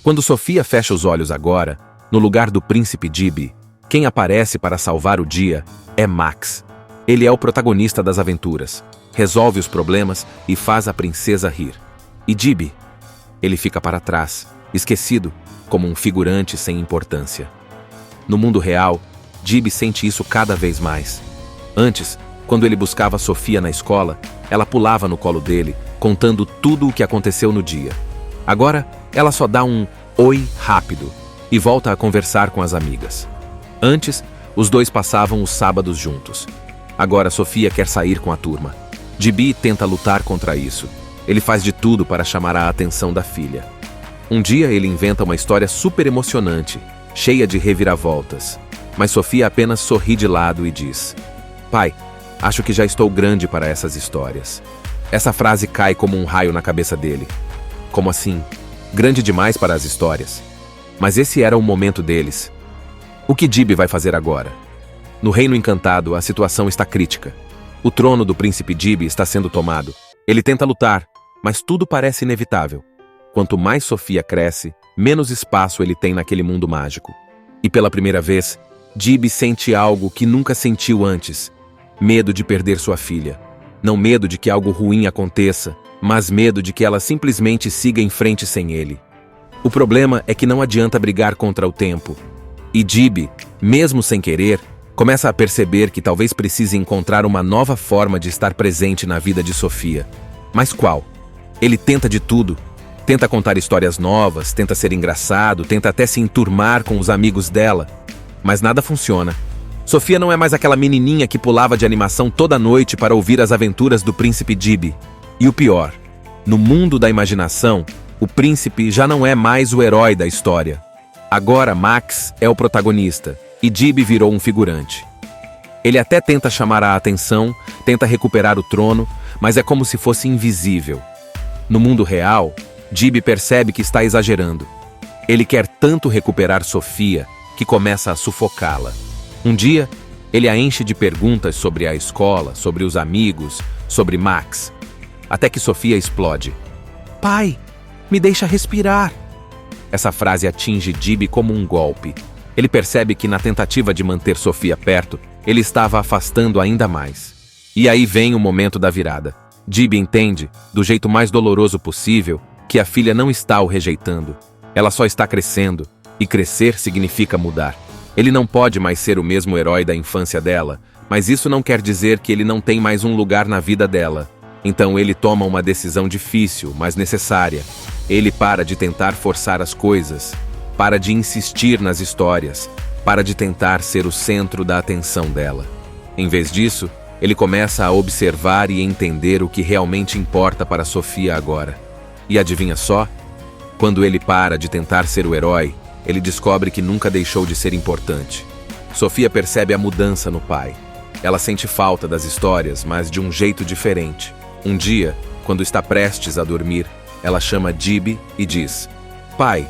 Quando Sofia fecha os olhos agora, no lugar do príncipe Gibi, quem aparece para salvar o dia é Max. Ele é o protagonista das aventuras, resolve os problemas e faz a princesa rir. E Gibi? Ele fica para trás, esquecido, como um figurante sem importância. No mundo real, Gibi sente isso cada vez mais. Antes, quando ele buscava Sofia na escola, ela pulava no colo dele, contando tudo o que aconteceu no dia. Agora, ela só dá um oi rápido e volta a conversar com as amigas. Antes, os dois passavam os sábados juntos. Agora Sofia quer sair com a turma. Gibi tenta lutar contra isso. Ele faz de tudo para chamar a atenção da filha. Um dia ele inventa uma história super emocionante, cheia de reviravoltas. Mas Sofia apenas sorri de lado e diz: "Pai, acho que já estou grande para essas histórias." Essa frase cai como um raio na cabeça dele. Como assim? Grande demais para as histórias? Mas esse era o momento deles. O que Gibi vai fazer agora? No Reino Encantado, a situação está crítica. O trono do príncipe Gibi está sendo tomado. Ele tenta lutar, mas tudo parece inevitável. Quanto mais Sofia cresce, menos espaço ele tem naquele mundo mágico. E pela primeira vez, Gibi sente algo que nunca sentiu antes. Medo de perder sua filha. Não medo de que algo ruim aconteça, mas medo de que ela simplesmente siga em frente sem ele. O problema é que não adianta brigar contra o tempo. E Gibi, mesmo sem querer, começa a perceber que talvez precise encontrar uma nova forma de estar presente na vida de Sofia. Mas qual? Ele tenta de tudo. Tenta contar histórias novas, tenta ser engraçado, tenta até se enturmar com os amigos dela. Mas nada funciona. Sofia não é mais aquela menininha que pulava de animação toda noite para ouvir as aventuras do príncipe Gibi. E o pior, no mundo da imaginação, o príncipe já não é mais o herói da história. Agora Max é o protagonista e Gibi virou um figurante. Ele até tenta chamar a atenção, tenta recuperar o trono, mas é como se fosse invisível. No mundo real, Gibi percebe que está exagerando. Ele quer tanto recuperar Sofia que começa a sufocá-la. Um dia, ele a enche de perguntas sobre a escola, sobre os amigos, sobre Max. Até que Sofia explode. "Pai, me deixa respirar." Essa frase atinge Gibi como um golpe. Ele percebe que na tentativa de manter Sofia perto, ele estava afastando ainda mais. E aí vem o momento da virada. Gibi entende, do jeito mais doloroso possível, que a filha não está o rejeitando. Ela só está crescendo, e crescer significa mudar. Ele não pode mais ser o mesmo herói da infância dela, mas isso não quer dizer que ele não tem mais um lugar na vida dela. Então ele toma uma decisão difícil, mas necessária. Ele para de tentar forçar as coisas, para de insistir nas histórias, para de tentar ser o centro da atenção dela. Em vez disso, ele começa a observar e entender o que realmente importa para Sofia agora. E adivinha só? Quando ele para de tentar ser o herói, ele descobre que nunca deixou de ser importante. Sofia percebe a mudança no pai. Ela sente falta das histórias, mas de um jeito diferente. Um dia, quando está prestes a dormir, ela chama Gibi e diz: "Pai,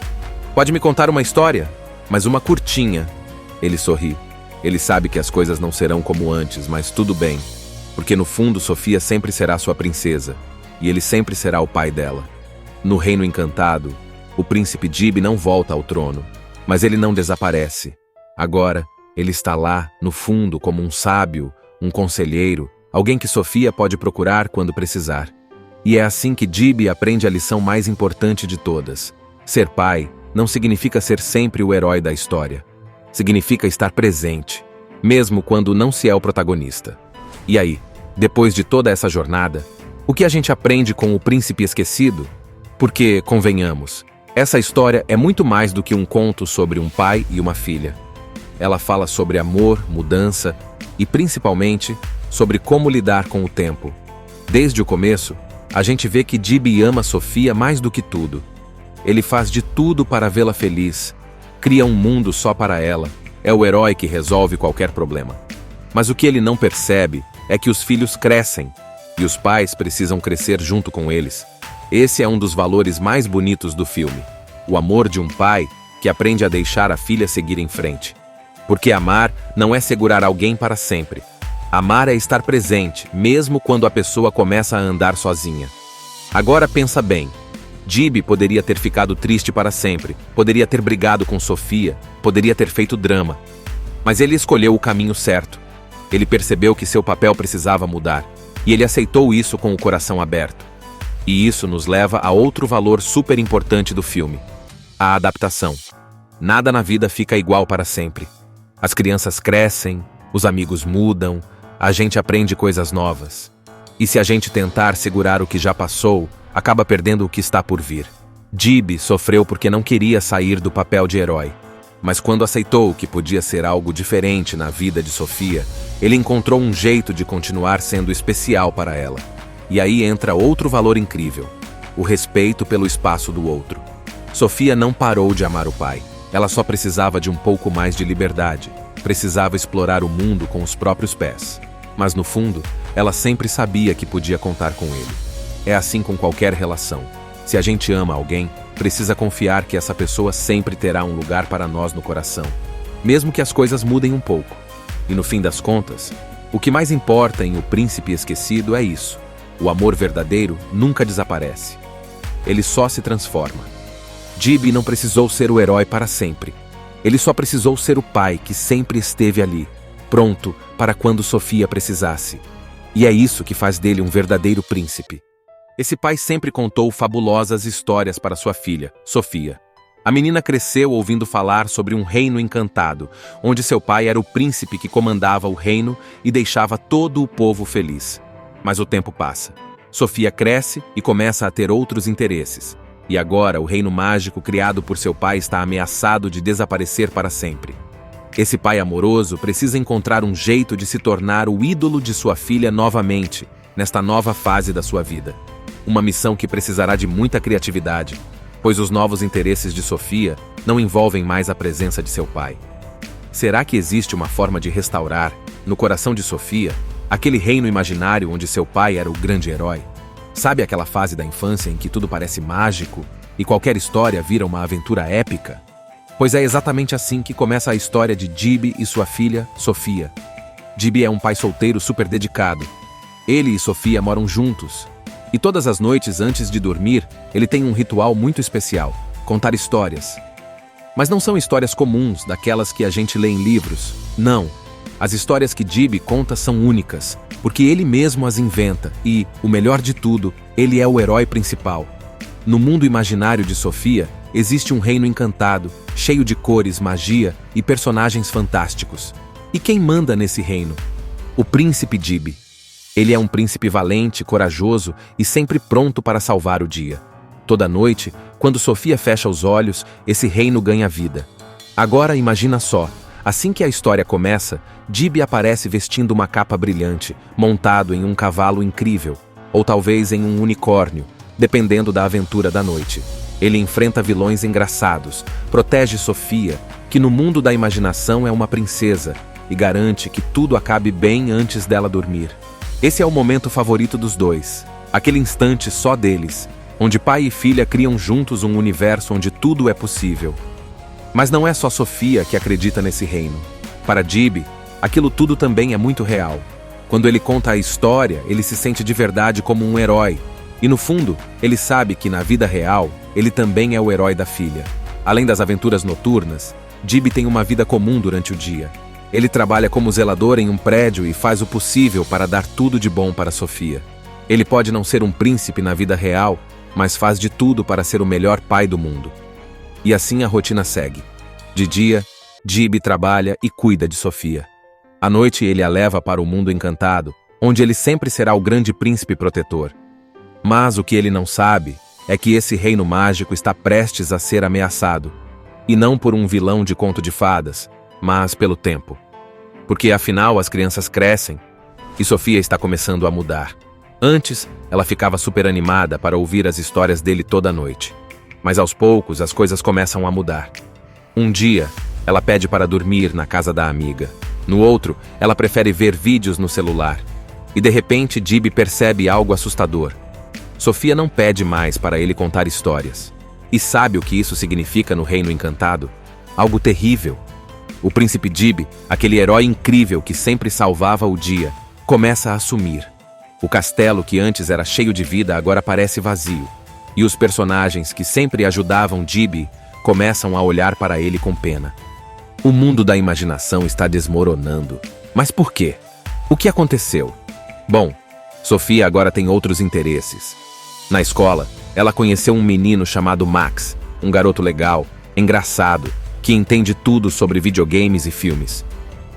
pode me contar uma história? Mas uma curtinha." Ele sorri. Ele sabe que as coisas não serão como antes, mas tudo bem. Porque no fundo Sofia sempre será sua princesa, e ele sempre será o pai dela. No Reino Encantado, o príncipe Gibi não volta ao trono, mas ele não desaparece. Agora, ele está lá, no fundo, como um sábio, um conselheiro, alguém que Sofia pode procurar quando precisar. E é assim que Gibi aprende a lição mais importante de todas. Ser pai não significa ser sempre o herói da história. Significa estar presente, mesmo quando não se é o protagonista. E aí, depois de toda essa jornada, o que a gente aprende com o príncipe esquecido? Porque, convenhamos, essa história é muito mais do que um conto sobre um pai e uma filha. Ela fala sobre amor, mudança e, principalmente, sobre como lidar com o tempo. Desde o começo, a gente vê que Gibi ama Sofia mais do que tudo. Ele faz de tudo para vê-la feliz, cria um mundo só para ela, é o herói que resolve qualquer problema. Mas o que ele não percebe é que os filhos crescem, e os pais precisam crescer junto com eles. Esse é um dos valores mais bonitos do filme. O amor de um pai que aprende a deixar a filha seguir em frente. Porque amar não é segurar alguém para sempre. Amar é estar presente, mesmo quando a pessoa começa a andar sozinha. Agora pensa bem. Gibi poderia ter ficado triste para sempre, poderia ter brigado com Sofia, poderia ter feito drama. Mas ele escolheu o caminho certo. Ele percebeu que seu papel precisava mudar, e ele aceitou isso com o coração aberto. E isso nos leva a outro valor super importante do filme: a adaptação. Nada na vida fica igual para sempre. As crianças crescem, os amigos mudam, a gente aprende coisas novas. E se a gente tentar segurar o que já passou, acaba perdendo o que está por vir. Gibi sofreu porque não queria sair do papel de herói. Mas quando aceitou que podia ser algo diferente na vida de Sofia, ele encontrou um jeito de continuar sendo especial para ela. E aí entra outro valor incrível: o respeito pelo espaço do outro. Sofia não parou de amar o pai. Ela só precisava de um pouco mais de liberdade. Precisava explorar o mundo com os próprios pés. Mas no fundo, ela sempre sabia que podia contar com ele. É assim com qualquer relação. Se a gente ama alguém, precisa confiar que essa pessoa sempre terá um lugar para nós no coração, mesmo que as coisas mudem um pouco. E no fim das contas, o que mais importa em O Príncipe Esquecido é isso: o amor verdadeiro nunca desaparece. Ele só se transforma. Gibi não precisou ser o herói para sempre. Ele só precisou ser o pai que sempre esteve ali, pronto para quando Sofia precisasse. E é isso que faz dele um verdadeiro príncipe. Esse pai sempre contou fabulosas histórias para sua filha, Sofia. A menina cresceu ouvindo falar sobre um reino encantado, onde seu pai era o príncipe que comandava o reino e deixava todo o povo feliz. Mas o tempo passa. Sofia cresce e começa a ter outros interesses. E agora o reino mágico criado por seu pai está ameaçado de desaparecer para sempre. Esse pai amoroso precisa encontrar um jeito de se tornar o ídolo de sua filha novamente, nesta nova fase da sua vida. Uma missão que precisará de muita criatividade, pois os novos interesses de Sofia não envolvem mais a presença de seu pai. Será que existe uma forma de restaurar, no coração de Sofia, aquele reino imaginário onde seu pai era o grande herói? Sabe aquela fase da infância em que tudo parece mágico e qualquer história vira uma aventura épica? Pois é exatamente assim que começa a história de Gibi e sua filha, Sofia. Gibi é um pai solteiro super dedicado. Ele e Sofia moram juntos. E todas as noites antes de dormir, ele tem um ritual muito especial: contar histórias. Mas não são histórias comuns, daquelas que a gente lê em livros. Não. As histórias que Gibi conta são únicas, porque ele mesmo as inventa e, o melhor de tudo, ele é o herói principal. No mundo imaginário de Sofia, existe um reino encantado, cheio de cores, magia e personagens fantásticos. E quem manda nesse reino? O príncipe Gibi. Ele é um príncipe valente, corajoso e sempre pronto para salvar o dia. Toda noite, quando Sofia fecha os olhos, esse reino ganha vida. Agora imagina só, assim que a história começa, Gibi aparece vestindo uma capa brilhante, montado em um cavalo incrível, ou talvez em um unicórnio, dependendo da aventura da noite. Ele enfrenta vilões engraçados, protege Sofia, que no mundo da imaginação é uma princesa, e garante que tudo acabe bem antes dela dormir. Esse é o momento favorito dos dois, aquele instante só deles, onde pai e filha criam juntos um universo onde tudo é possível. Mas não é só Sofia que acredita nesse reino. Para Gibi, aquilo tudo também é muito real. Quando ele conta a história, ele se sente de verdade como um herói. E no fundo, ele sabe que na vida real, ele também é o herói da filha. Além das aventuras noturnas, Gibi tem uma vida comum durante o dia. Ele trabalha como zelador em um prédio e faz o possível para dar tudo de bom para Sofia. Ele pode não ser um príncipe na vida real, mas faz de tudo para ser o melhor pai do mundo. E assim a rotina segue. De dia, Gibi trabalha e cuida de Sofia. À noite ele a leva para o mundo encantado, onde ele sempre será o grande príncipe protetor. Mas o que ele não sabe é que esse reino mágico está prestes a ser ameaçado. E não por um vilão de conto de fadas, mas pelo tempo. Porque afinal as crianças crescem, e Sofia está começando a mudar. Antes, ela ficava super animada para ouvir as histórias dele toda noite. Mas aos poucos, as coisas começam a mudar. Um dia, ela pede para dormir na casa da amiga. No outro, ela prefere ver vídeos no celular. E de repente, Gibby percebe algo assustador. Sofia não pede mais para ele contar histórias. E sabe o que isso significa no Reino Encantado? Algo terrível. O príncipe Gibby, aquele herói incrível que sempre salvava o dia, começa a sumir. O castelo que antes era cheio de vida agora parece vazio. E os personagens que sempre ajudavam Gibby começam a olhar para ele com pena. O mundo da imaginação está desmoronando. Mas por quê? O que aconteceu? Bom, Sofia agora tem outros interesses. Na escola, ela conheceu um menino chamado Max, um garoto legal, engraçado, que entende tudo sobre videogames e filmes.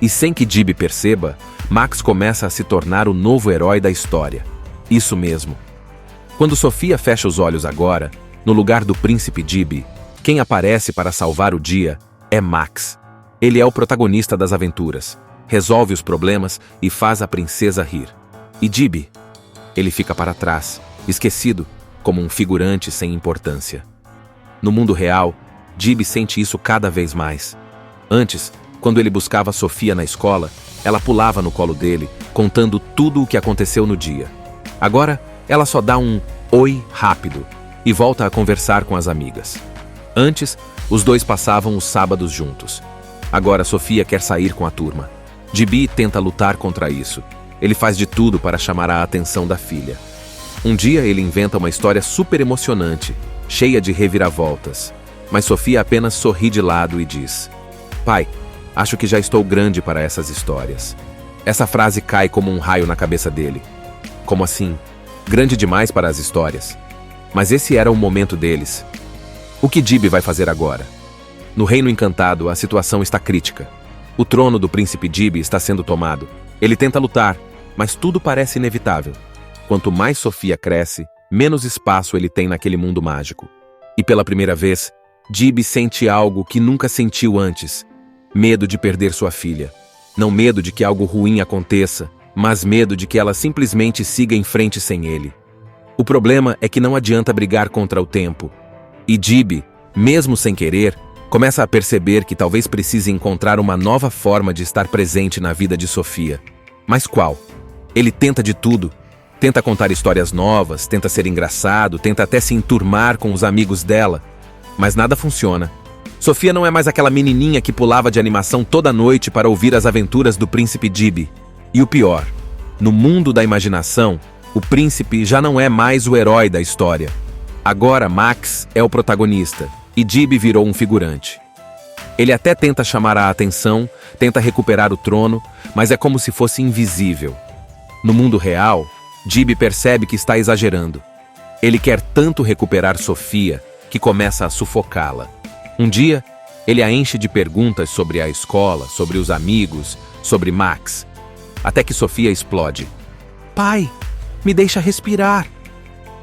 E sem que Gibby perceba, Max começa a se tornar o novo herói da história. Isso mesmo. Quando Sofia fecha os olhos agora, no lugar do príncipe Gibby, quem aparece para salvar o dia é Max. Ele é o protagonista das aventuras, resolve os problemas e faz a princesa rir. E Gibby? Ele fica para trás, esquecido, como um figurante sem importância. No mundo real, Gibby sente isso cada vez mais. Antes, quando ele buscava Sofia na escola, ela pulava no colo dele, contando tudo o que aconteceu no dia. Agora, ela só dá um oi rápido e volta a conversar com as amigas. Antes, os dois passavam os sábados juntos. Agora, Sofia quer sair com a turma. Gibby tenta lutar contra isso. Ele faz de tudo para chamar a atenção da filha. Um dia, ele inventa uma história super emocionante, cheia de reviravoltas. Mas Sofia apenas sorri de lado e diz: "Pai, acho que já estou grande para essas histórias." Essa frase cai como um raio na cabeça dele. Como assim? Grande demais para as histórias? Mas esse era o momento deles. O que Gibby vai fazer agora? No Reino Encantado, a situação está crítica. O trono do príncipe Gibby está sendo tomado. Ele tenta lutar, mas tudo parece inevitável. Quanto mais Sofia cresce, menos espaço ele tem naquele mundo mágico. E pela primeira vez, Gibby sente algo que nunca sentiu antes. Medo de perder sua filha. Não medo de que algo ruim aconteça, mas medo de que ela simplesmente siga em frente sem ele. O problema é que não adianta brigar contra o tempo. E Gibby, mesmo sem querer, começa a perceber que talvez precise encontrar uma nova forma de estar presente na vida de Sofia. Mas qual? Ele tenta de tudo. Tenta contar histórias novas, tenta ser engraçado, tenta até se enturmar com os amigos dela. Mas nada funciona. Sofia não é mais aquela menininha que pulava de animação toda noite para ouvir as aventuras do príncipe Gibby. E o pior, no mundo da imaginação, o príncipe já não é mais o herói da história. Agora Max é o protagonista e Gibby virou um figurante. Ele até tenta chamar a atenção, tenta recuperar o trono, mas é como se fosse invisível. No mundo real, Gibby percebe que está exagerando. Ele quer tanto recuperar Sofia que começa a sufocá-la. Um dia, ele a enche de perguntas sobre a escola, sobre os amigos, sobre Max. Até que Sofia explode. "Pai, me deixa respirar."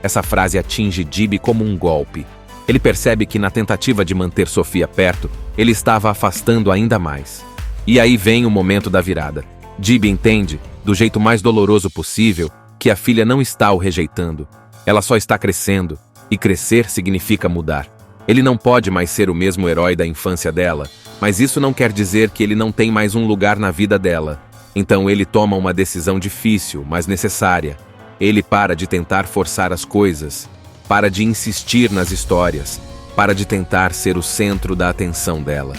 Essa frase atinge Gibby como um golpe. Ele percebe que na tentativa de manter Sofia perto, ele estava afastando ainda mais. E aí vem o momento da virada. Gibby entende, do jeito mais doloroso possível, que a filha não está o rejeitando. Ela só está crescendo, e crescer significa mudar. Ele não pode mais ser o mesmo herói da infância dela, mas isso não quer dizer que ele não tem mais um lugar na vida dela. Então ele toma uma decisão difícil, mas necessária. Ele para de tentar forçar as coisas, para de insistir nas histórias, para de tentar ser o centro da atenção dela.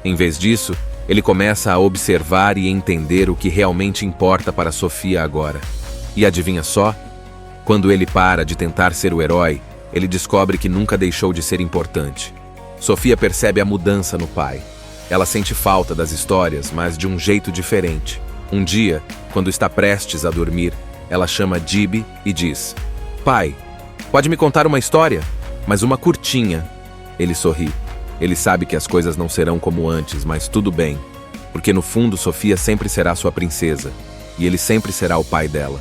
Em vez disso, ele começa a observar e entender o que realmente importa para Sofia agora. E adivinha só? Quando ele para de tentar ser o herói, ele descobre que nunca deixou de ser importante. Sofia percebe a mudança no pai. Ela sente falta das histórias, mas de um jeito diferente. Um dia, quando está prestes a dormir, ela chama Gibby e diz: "Pai, pode me contar uma história? Mas uma curtinha." Ele sorri. Ele sabe que as coisas não serão como antes, mas tudo bem. Porque no fundo, Sofia sempre será sua princesa. E ele sempre será o pai dela.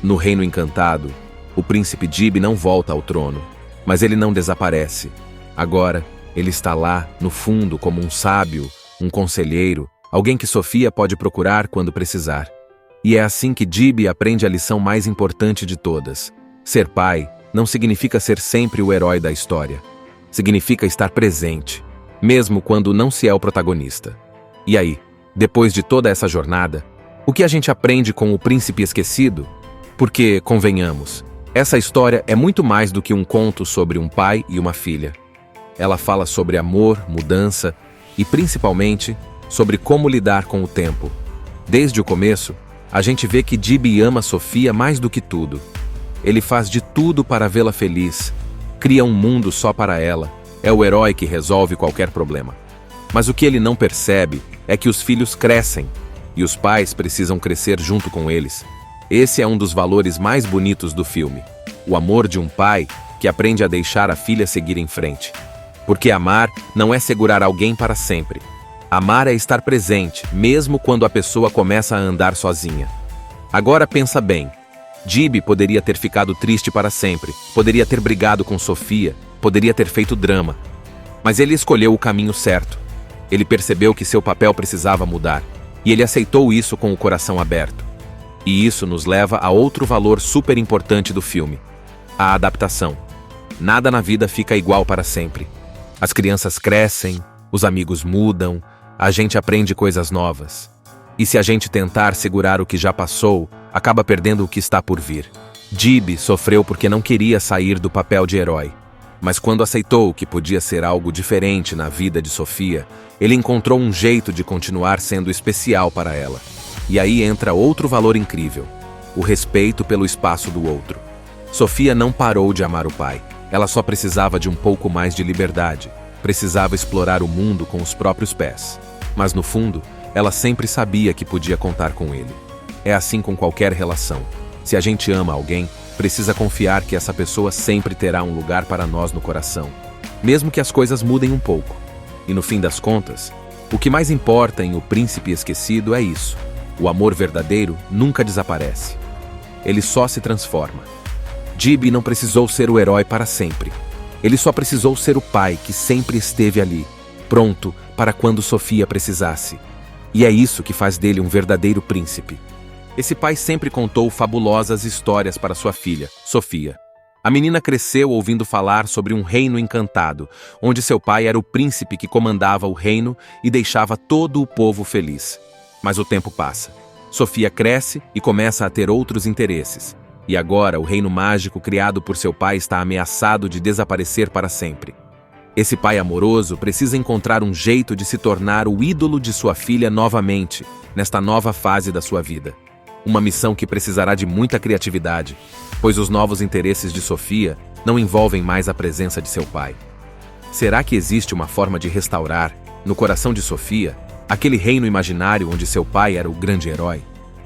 No Reino Encantado, o príncipe Gibby não volta ao trono. Mas ele não desaparece. Agora, ele está lá, no fundo, como um sábio, um conselheiro, alguém que Sofia pode procurar quando precisar. E é assim que Gibi aprende a lição mais importante de todas. Ser pai não significa ser sempre o herói da história. Significa estar presente, mesmo quando não se é o protagonista. E aí, depois de toda essa jornada, o que a gente aprende com o Príncipe Esquecido? Porque, convenhamos, essa história é muito mais do que um conto sobre um pai e uma filha. Ela fala sobre amor, mudança e, principalmente, sobre como lidar com o tempo. Desde o começo, a gente vê que Gibi ama Sofia mais do que tudo. Ele faz de tudo para vê-la feliz, cria um mundo só para ela, é o herói que resolve qualquer problema. Mas o que ele não percebe é que os filhos crescem, e os pais precisam crescer junto com eles. Esse é um dos valores mais bonitos do filme. O amor de um pai que aprende a deixar a filha seguir em frente. Porque amar não é segurar alguém para sempre. Amar é estar presente, mesmo quando a pessoa começa a andar sozinha. Agora pensa bem. Gibi poderia ter ficado triste para sempre, poderia ter brigado com Sofia, poderia ter feito drama. Mas ele escolheu o caminho certo. Ele percebeu que seu papel precisava mudar, e ele aceitou isso com o coração aberto. E isso nos leva a outro valor super importante do filme: a adaptação. Nada na vida fica igual para sempre. As crianças crescem, os amigos mudam, a gente aprende coisas novas. E se a gente tentar segurar o que já passou, acaba perdendo o que está por vir. Gibi sofreu porque não queria sair do papel de herói. Mas quando aceitou que podia ser algo diferente na vida de Sofia, ele encontrou um jeito de continuar sendo especial para ela. E aí entra outro valor incrível: o respeito pelo espaço do outro. Sofia não parou de amar o pai. Ela só precisava de um pouco mais de liberdade. Precisava explorar o mundo com os próprios pés. Mas no fundo, ela sempre sabia que podia contar com ele. É assim com qualquer relação. Se a gente ama alguém, precisa confiar que essa pessoa sempre terá um lugar para nós no coração, mesmo que as coisas mudem um pouco. E no fim das contas, o que mais importa em O Príncipe Esquecido é isso: o amor verdadeiro nunca desaparece. Ele só se transforma. Gibi não precisou ser o herói para sempre. Ele só precisou ser o pai que sempre esteve ali, pronto para quando Sofia precisasse. E é isso que faz dele um verdadeiro príncipe. Esse pai sempre contou fabulosas histórias para sua filha, Sofia. A menina cresceu ouvindo falar sobre um reino encantado, onde seu pai era o príncipe que comandava o reino e deixava todo o povo feliz. Mas o tempo passa. Sofia cresce e começa a ter outros interesses. E agora o reino mágico criado por seu pai está ameaçado de desaparecer para sempre. Esse pai amoroso precisa encontrar um jeito de se tornar o ídolo de sua filha novamente, nesta nova fase da sua vida. Uma missão que precisará de muita criatividade, pois os novos interesses de Sofia não envolvem mais a presença de seu pai. Será que existe uma forma de restaurar, no coração de Sofia, aquele reino imaginário onde seu pai era o grande herói?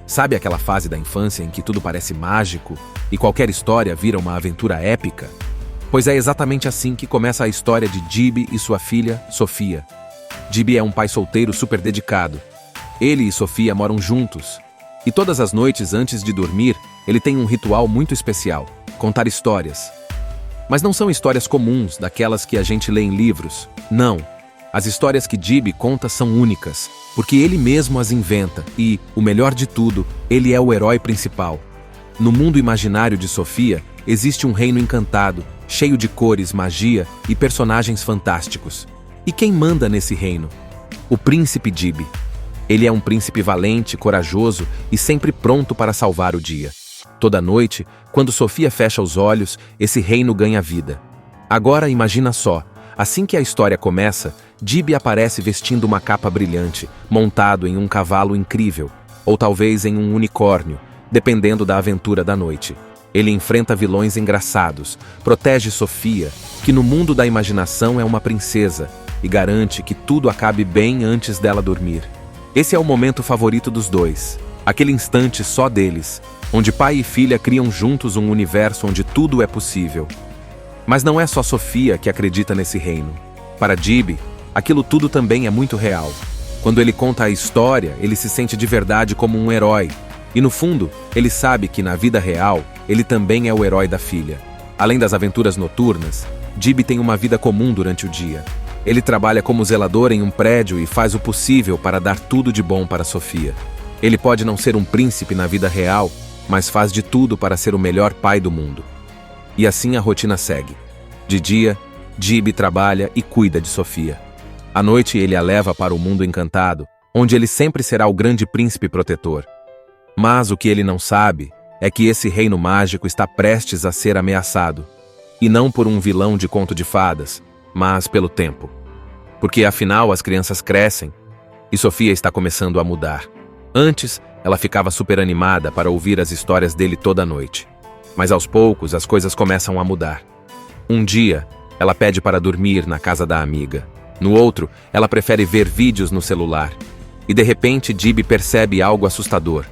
Sabe aquela fase da infância em que tudo parece mágico e qualquer história vira uma aventura épica? Pois é exatamente assim que começa a história de Gibi e sua filha, Sofia. Gibi é um pai solteiro super dedicado. Ele e Sofia moram juntos. E todas as noites antes de dormir, ele tem um ritual muito especial: contar histórias. Mas não são histórias comuns, daquelas que a gente lê em livros. Não. As histórias que Gibi conta são únicas, porque ele mesmo as inventa e, o melhor de tudo, ele é o herói principal. No mundo imaginário de Sofia, existe um reino encantado, cheio de cores, magia e personagens fantásticos. E quem manda nesse reino? O príncipe Gibi. Ele é um príncipe valente, corajoso e sempre pronto para salvar o dia. Toda noite, quando Sofia fecha os olhos, esse reino ganha vida. Agora imagina só, assim que a história começa, Gibi aparece vestindo uma capa brilhante, montado em um cavalo incrível, ou talvez em um unicórnio, dependendo da aventura da noite. Ele enfrenta vilões engraçados, protege Sofia, que no mundo da imaginação é uma princesa, e garante que tudo acabe bem antes dela dormir. Esse é o momento favorito dos dois, aquele instante só deles, onde pai e filha criam juntos um universo onde tudo é possível. Mas não é só Sofia que acredita nesse reino. Para Gibi, aquilo tudo também é muito real. Quando ele conta a história, ele se sente de verdade como um herói. E no fundo, ele sabe que na vida real, ele também é o herói da filha. Além das aventuras noturnas, Gibi tem uma vida comum durante o dia. Ele trabalha como zelador em um prédio e faz o possível para dar tudo de bom para Sofia. Ele pode não ser um príncipe na vida real, mas faz de tudo para ser o melhor pai do mundo. E assim a rotina segue. De dia, Gibi trabalha e cuida de Sofia. À noite ele a leva para o mundo encantado, onde ele sempre será o grande príncipe protetor. Mas o que ele não sabe é que esse reino mágico está prestes a ser ameaçado. E não por um vilão de conto de fadas, mas pelo tempo. Porque afinal as crianças crescem e Sofia está começando a mudar. Antes, ela ficava super animada para ouvir as histórias dele toda noite. Mas aos poucos as coisas começam a mudar. Um dia, ela pede para dormir na casa da amiga. No outro, ela prefere ver vídeos no celular. E de repente, Gibi percebe algo assustador.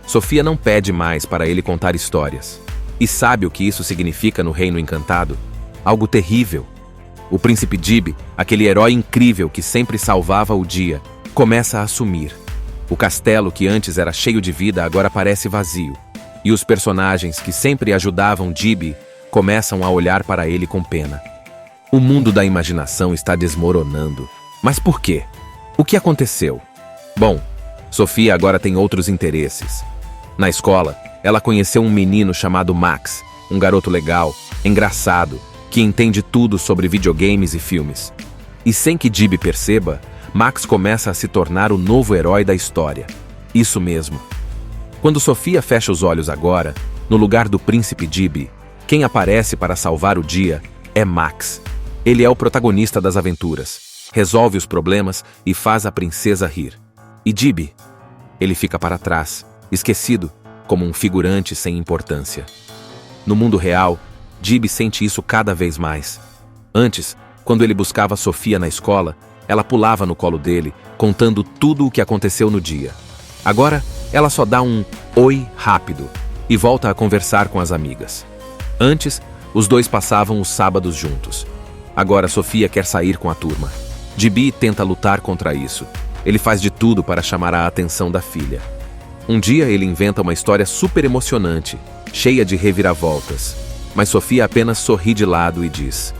Sofia não pede mais para ele contar histórias. E sabe o que isso significa no Reino Encantado? Algo terrível. O príncipe Gibi, aquele herói incrível que sempre salvava o dia, começa a sumir. O castelo que antes era cheio de vida agora parece vazio. E os personagens que sempre ajudavam Gibi começam a olhar para ele com pena. O mundo da imaginação está desmoronando. Mas por quê? O que aconteceu? Bom, Sofia agora tem outros interesses. Na escola, ela conheceu um menino chamado Max, um garoto legal, engraçado, que entende tudo sobre videogames e filmes. E sem que Gibi perceba, Max começa a se tornar o novo herói da história. Isso mesmo. Quando Sofia fecha os olhos agora, no lugar do príncipe Gibi, quem aparece para salvar o dia é Max. Ele é o protagonista das aventuras, resolve os problemas e faz a princesa rir. E Gibi? Ele fica para trás, esquecido, como um figurante sem importância. No mundo real, Gibi sente isso cada vez mais. Antes, quando ele buscava Sofia na escola, ela pulava no colo dele, contando tudo o que aconteceu no dia. Agora, ela só dá um oi rápido e volta a conversar com as amigas. Antes, os dois passavam os sábados juntos. Agora Sofia quer sair com a turma. Gibi tenta lutar contra isso. Ele faz de tudo para chamar a atenção da filha. Um dia ele inventa uma história super emocionante, cheia de reviravoltas. Mas Sofia apenas sorri de lado e diz: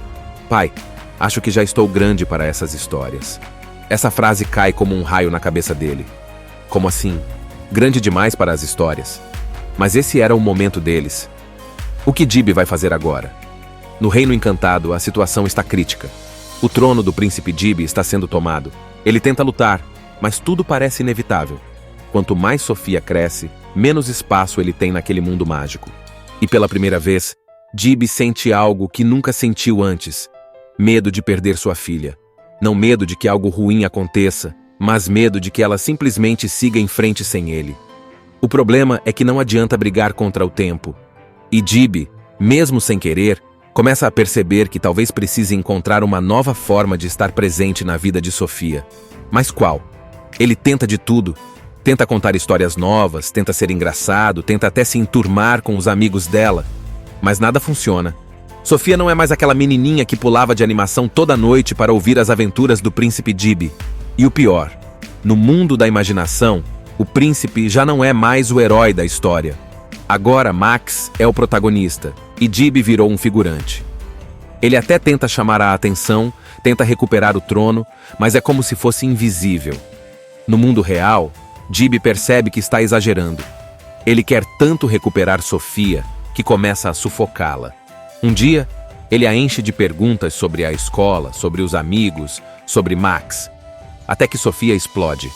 "Pai, acho que já estou grande para essas histórias." Essa frase cai como um raio na cabeça dele. Como assim? Grande demais para as histórias? Mas esse era o momento deles. O que Gibi vai fazer agora? No Reino Encantado, a situação está crítica. O trono do príncipe Gibi está sendo tomado. Ele tenta lutar, mas tudo parece inevitável. Quanto mais Sofia cresce, menos espaço ele tem naquele mundo mágico. E pela primeira vez, Gibi sente algo que nunca sentiu antes. Medo de perder sua filha. Não medo de que algo ruim aconteça, mas medo de que ela simplesmente siga em frente sem ele. O problema é que não adianta brigar contra o tempo. E Gibi, mesmo sem querer, começa a perceber que talvez precise encontrar uma nova forma de estar presente na vida de Sofia. Mas qual? Ele tenta de tudo. Tenta contar histórias novas, tenta ser engraçado, tenta até se enturmar com os amigos dela. Mas nada funciona. Sofia não é mais aquela menininha que pulava de animação toda noite para ouvir as aventuras do príncipe Gibi. E o pior, no mundo da imaginação, o príncipe já não é mais o herói da história. Agora Max é o protagonista e Gibi virou um figurante. Ele até tenta chamar a atenção, tenta recuperar o trono, mas é como se fosse invisível. No mundo real, Gibi percebe que está exagerando. Ele quer tanto recuperar Sofia que começa a sufocá-la. Um dia, ele a enche de perguntas sobre a escola, sobre os amigos, sobre Max. Até que Sofia explode.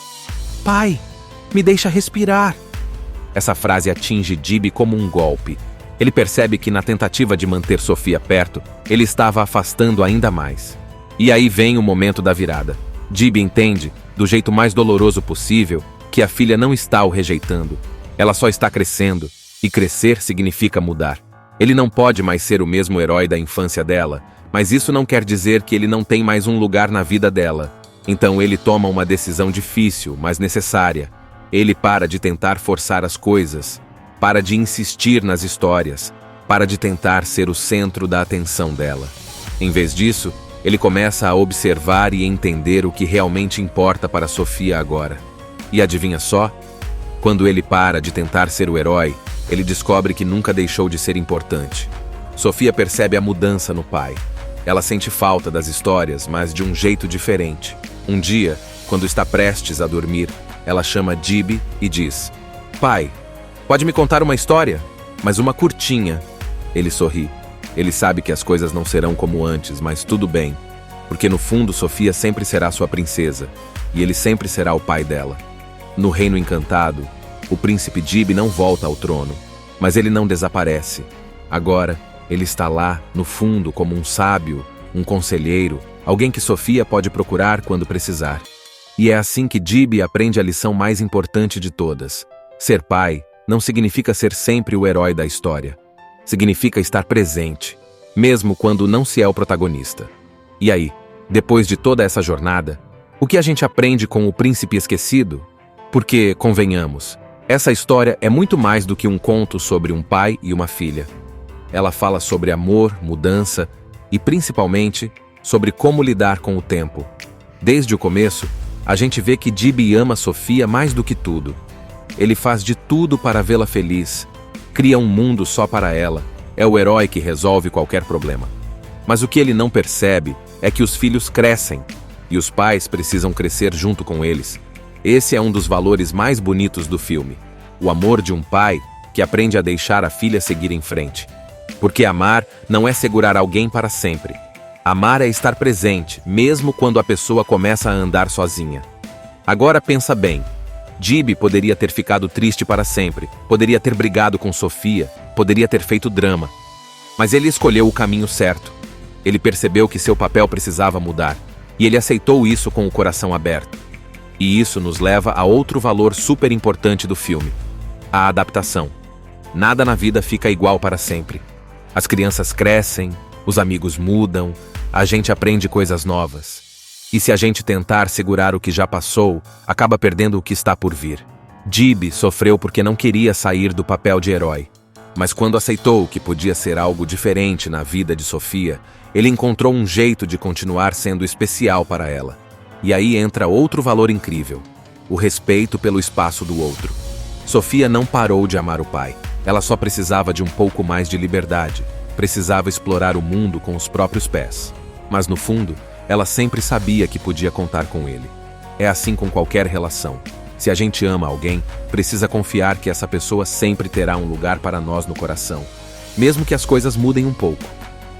"Pai, me deixa respirar." Essa frase atinge Gibi como um golpe. Ele percebe que na tentativa de manter Sofia perto, ele estava afastando ainda mais. E aí vem o momento da virada. Gibi entende, do jeito mais doloroso possível, que a filha não está o rejeitando. Ela só está crescendo, e crescer significa mudar. Ele não pode mais ser o mesmo herói da infância dela, mas isso não quer dizer que ele não tem mais um lugar na vida dela. Então ele toma uma decisão difícil, mas necessária. Ele para de tentar forçar as coisas, para de insistir nas histórias, para de tentar ser o centro da atenção dela. Em vez disso, ele começa a observar e entender o que realmente importa para Sofia agora. E adivinha só? Quando ele para de tentar ser o herói, ele descobre que nunca deixou de ser importante. Sofia percebe a mudança no pai. Ela sente falta das histórias, mas de um jeito diferente. Um dia, quando está prestes a dormir, Ela chama Gibi e diz: "Pai, pode me contar uma história? Mas uma curtinha." Ele sorri. Ele sabe que as coisas não serão como antes, mas tudo bem, porque no fundo Sofia sempre será sua princesa, e ele sempre será o pai dela. No Reino Encantado, o príncipe Gibi não volta ao trono, mas ele não desaparece. Agora, ele está lá, no fundo, como um sábio, um conselheiro, alguém que Sofia pode procurar quando precisar. E é assim que Gibi aprende a lição mais importante de todas. Ser pai não significa ser sempre o herói da história. Significa estar presente, mesmo quando não se é o protagonista. E aí, depois de toda essa jornada, o que a gente aprende com o Príncipe Esquecido? Porque, convenhamos, essa história é muito mais do que um conto sobre um pai e uma filha. Ela fala sobre amor, mudança e, principalmente, sobre como lidar com o tempo. Desde o começo, a gente vê que Gibi ama Sofia mais do que tudo. Ele faz de tudo para vê-la feliz, cria um mundo só para ela, é o herói que resolve qualquer problema. Mas o que ele não percebe é que os filhos crescem, e os pais precisam crescer junto com eles. Esse é um dos valores mais bonitos do filme, o amor de um pai que aprende a deixar a filha seguir em frente. Porque amar não é segurar alguém para sempre. Amar é estar presente, mesmo quando a pessoa começa a andar sozinha. Agora pensa bem. Gibi poderia ter ficado triste para sempre, poderia ter brigado com Sofia, poderia ter feito drama. Mas ele escolheu o caminho certo. Ele percebeu que seu papel precisava mudar, e ele aceitou isso com o coração aberto. E isso nos leva a outro valor super importante do filme: a adaptação. Nada na vida fica igual para sempre. As crianças crescem, os amigos mudam, a gente aprende coisas novas. E se a gente tentar segurar o que já passou, acaba perdendo o que está por vir. Gibi sofreu porque não queria sair do papel de herói. Mas quando aceitou que podia ser algo diferente na vida de Sofia, ele encontrou um jeito de continuar sendo especial para ela. E aí entra outro valor incrível: o respeito pelo espaço do outro. Sofia não parou de amar o pai. Ela só precisava de um pouco mais de liberdade. Precisava explorar o mundo com os próprios pés. Mas no fundo, ela sempre sabia que podia contar com ele. É assim com qualquer relação. Se a gente ama alguém, precisa confiar que essa pessoa sempre terá um lugar para nós no coração, mesmo que as coisas mudem um pouco.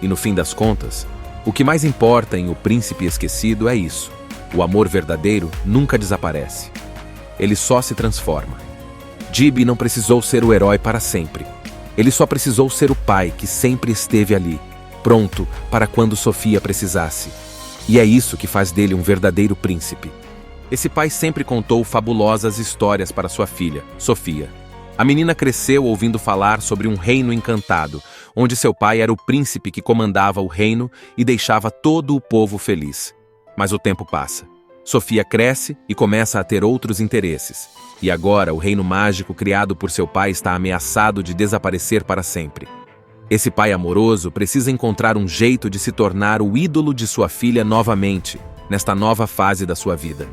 E no fim das contas, o que mais importa em O Príncipe Esquecido é isso: o amor verdadeiro nunca desaparece. Ele só se transforma. Gibi não precisou ser o herói para sempre. Ele só precisou ser o pai que sempre esteve ali, pronto para quando Sofia precisasse. E é isso que faz dele um verdadeiro príncipe. Esse pai sempre contou fabulosas histórias para sua filha, Sofia. A menina cresceu ouvindo falar sobre um reino encantado, onde seu pai era o príncipe que comandava o reino e deixava todo o povo feliz. Mas o tempo passa. Sofia cresce e começa a ter outros interesses. E agora o reino mágico criado por seu pai está ameaçado de desaparecer para sempre. Esse pai amoroso precisa encontrar um jeito de se tornar o ídolo de sua filha novamente, nesta nova fase da sua vida.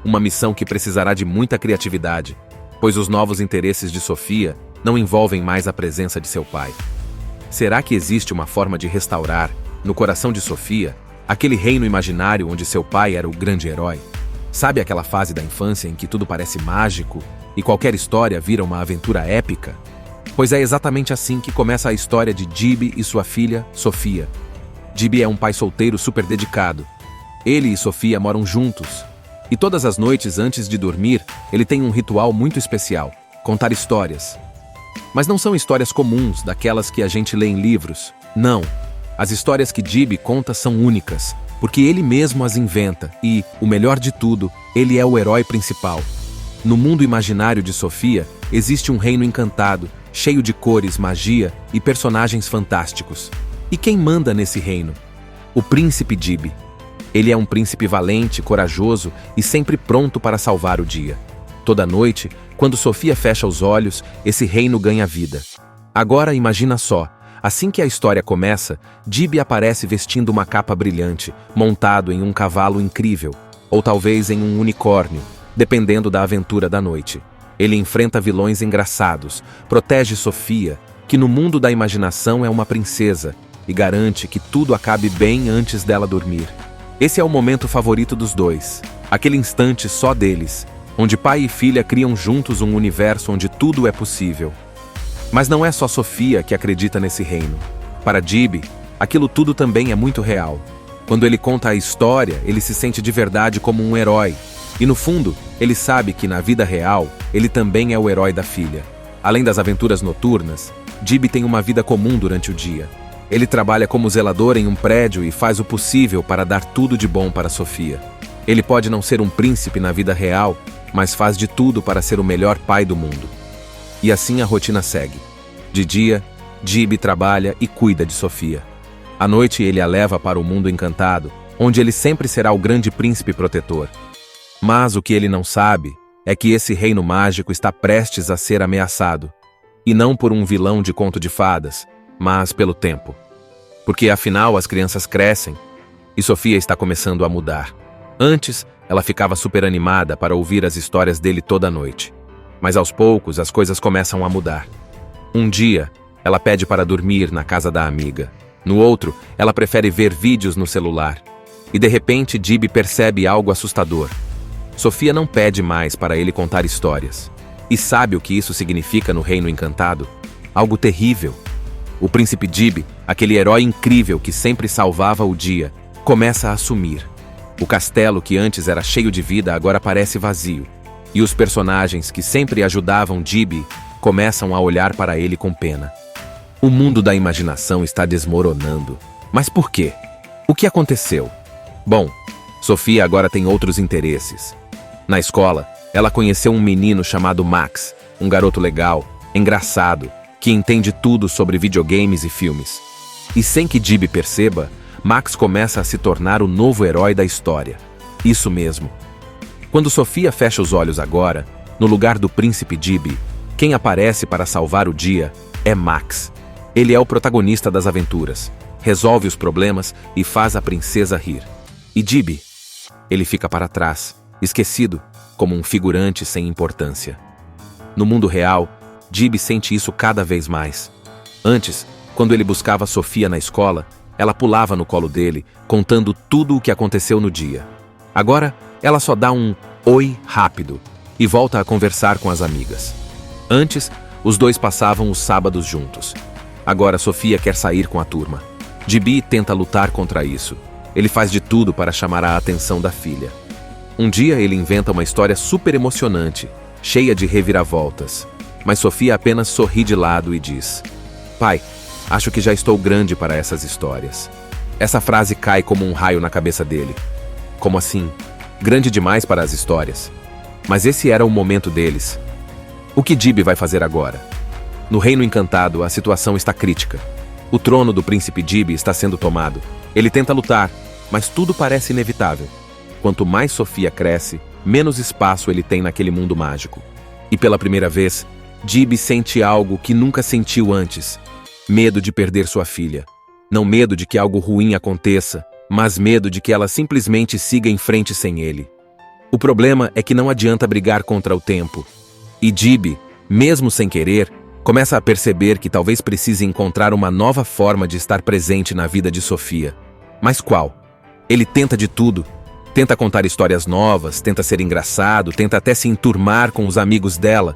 Uma missão que precisará de muita criatividade, pois os novos interesses de Sofia não envolvem mais a presença de seu pai. Será que existe uma forma de restaurar, no coração de Sofia, aquele reino imaginário onde seu pai era o grande herói? Sabe aquela fase da infância em que tudo parece mágico e qualquer história vira uma aventura épica? Pois é exatamente assim que começa a história de Gibi e sua filha, Sofia. Gibi é um pai solteiro super dedicado. Ele e Sofia moram juntos. E todas as noites antes de dormir, ele tem um ritual muito especial: contar histórias. Mas não são histórias comuns, daquelas que a gente lê em livros. Não. As histórias que Gibi conta são únicas, porque ele mesmo as inventa e, o melhor de tudo, ele é o herói principal. No mundo imaginário de Sofia, existe um reino encantado, cheio de cores, magia e personagens fantásticos. E quem manda nesse reino? O príncipe Gibi. Ele é um príncipe valente, corajoso e sempre pronto para salvar o dia. Toda noite, quando Sofia fecha os olhos, esse reino ganha vida. Agora imagina só, assim que a história começa, Gibi aparece vestindo uma capa brilhante, montado em um cavalo incrível, ou talvez em um unicórnio, dependendo da aventura da noite. Ele enfrenta vilões engraçados, protege Sofia, que no mundo da imaginação é uma princesa, e garante que tudo acabe bem antes dela dormir. Esse é o momento favorito dos dois, aquele instante só deles, onde pai e filha criam juntos um universo onde tudo é possível. Mas não é só Sofia que acredita nesse reino. Para Gibi, aquilo tudo também é muito real. Quando ele conta a história, ele se sente de verdade como um herói. E no fundo, ele sabe que na vida real, ele também é o herói da filha. Além das aventuras noturnas, Gibi tem uma vida comum durante o dia. Ele trabalha como zelador em um prédio e faz o possível para dar tudo de bom para Sofia. Ele pode não ser um príncipe na vida real, mas faz de tudo para ser o melhor pai do mundo. E assim a rotina segue. De dia, Gibi trabalha e cuida de Sofia. À noite, ele a leva para o mundo encantado, onde ele sempre será o grande príncipe protetor. Mas o que ele não sabe é que esse reino mágico está prestes a ser ameaçado. E não por um vilão de conto de fadas, mas pelo tempo. Porque afinal as crianças crescem e Sofia está começando a mudar. Antes, ela ficava super animada para ouvir as histórias dele toda noite. Mas aos poucos as coisas começam a mudar. Um dia, ela pede para dormir na casa da amiga. No outro, ela prefere ver vídeos no celular. E de repente, Gibi percebe algo assustador. Sofia não pede mais para ele contar histórias. E sabe o que isso significa no Reino Encantado? Algo terrível. O príncipe Gibi, aquele herói incrível que sempre salvava o dia, começa a sumir. O castelo que antes era cheio de vida agora parece vazio. E os personagens que sempre ajudavam Gibi começam a olhar para ele com pena. O mundo da imaginação está desmoronando. Mas por quê? O que aconteceu? Bom, Sofia agora tem outros interesses. Na escola, ela conheceu um menino chamado Max, um garoto legal, engraçado, que entende tudo sobre videogames e filmes. E sem que Gibi perceba, Max começa a se tornar o novo herói da história. Isso mesmo. Quando Sofia fecha os olhos agora, no lugar do príncipe Gibi, quem aparece para salvar o dia é Max. Ele é o protagonista das aventuras, resolve os problemas e faz a princesa rir. E Gibi? Ele fica para trás, esquecido, como um figurante sem importância. No mundo real, Gibi sente isso cada vez mais. Antes, quando ele buscava Sofia na escola, ela pulava no colo dele, contando tudo o que aconteceu no dia. Agora, ela só dá um oi rápido e volta a conversar com as amigas. Antes, os dois passavam os sábados juntos. Agora, Sofia quer sair com a turma. Gibi tenta lutar contra isso. Ele faz de tudo para chamar a atenção da filha. Um dia, ele inventa uma história super emocionante, cheia de reviravoltas. Mas Sofia apenas sorri de lado e diz: "Pai, acho que já estou grande para essas histórias." Essa frase cai como um raio na cabeça dele. Como assim? Grande demais para as histórias? Mas esse era o momento deles. O que Gibi vai fazer agora? No Reino Encantado, a situação está crítica. O trono do príncipe Gibi está sendo tomado. Ele tenta lutar, mas tudo parece inevitável. Quanto mais Sofia cresce, menos espaço ele tem naquele mundo mágico. E pela primeira vez, Gibi sente algo que nunca sentiu antes. Medo de perder sua filha. Não medo de que algo ruim aconteça, mas medo de que ela simplesmente siga em frente sem ele. O problema é que não adianta brigar contra o tempo. E Gibi, mesmo sem querer, começa a perceber que talvez precise encontrar uma nova forma de estar presente na vida de Sofia. Mas qual? Ele tenta de tudo. Tenta contar histórias novas, tenta ser engraçado, tenta até se enturmar com os amigos dela.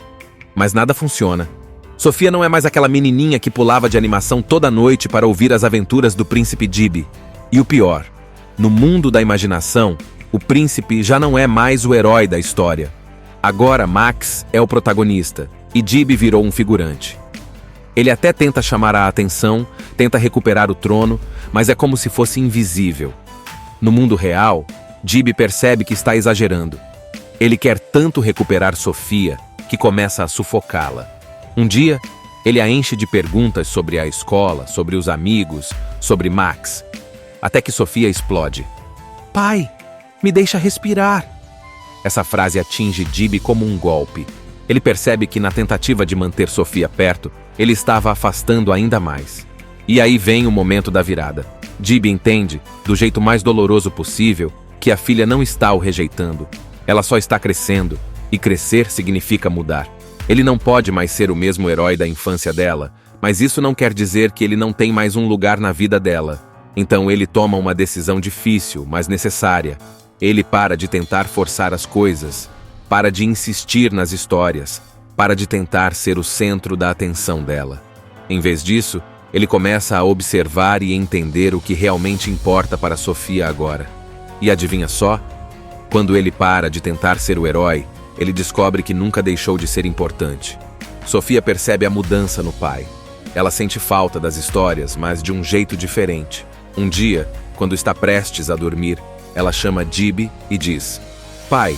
Mas nada funciona. Sofia não é mais aquela menininha que pulava de animação toda noite para ouvir as aventuras do príncipe Gibi. E o pior, no mundo da imaginação, o príncipe já não é mais o herói da história. Agora Max é o protagonista e Gibi virou um figurante. Ele até tenta chamar a atenção, tenta recuperar o trono, mas é como se fosse invisível. No mundo real, Gibi percebe que está exagerando. Ele quer tanto recuperar Sofia que começa a sufocá-la. Um dia, ele a enche de perguntas sobre a escola, sobre os amigos, sobre Max. Até que Sofia explode. "Pai, me deixa respirar." Essa frase atinge Gibi como um golpe. Ele percebe que na tentativa de manter Sofia perto, ele estava afastando ainda mais. E aí vem o momento da virada. Gibi entende, do jeito mais doloroso possível, que a filha não está o rejeitando. Ela só está crescendo, e crescer significa mudar. Ele não pode mais ser o mesmo herói da infância dela, mas isso não quer dizer que ele não tem mais um lugar na vida dela. Então ele toma uma decisão difícil, mas necessária. Ele para de tentar forçar as coisas para de insistir nas histórias, para de tentar ser o centro da atenção dela. Em vez disso, ele começa a observar e entender o que realmente importa para Sofia agora. E adivinha só? Quando ele para de tentar ser o herói, ele descobre que nunca deixou de ser importante. Sofia percebe a mudança no pai. Ela sente falta das histórias, mas de um jeito diferente. Um dia, quando está prestes a dormir, ela chama Gibi e diz: "Pai,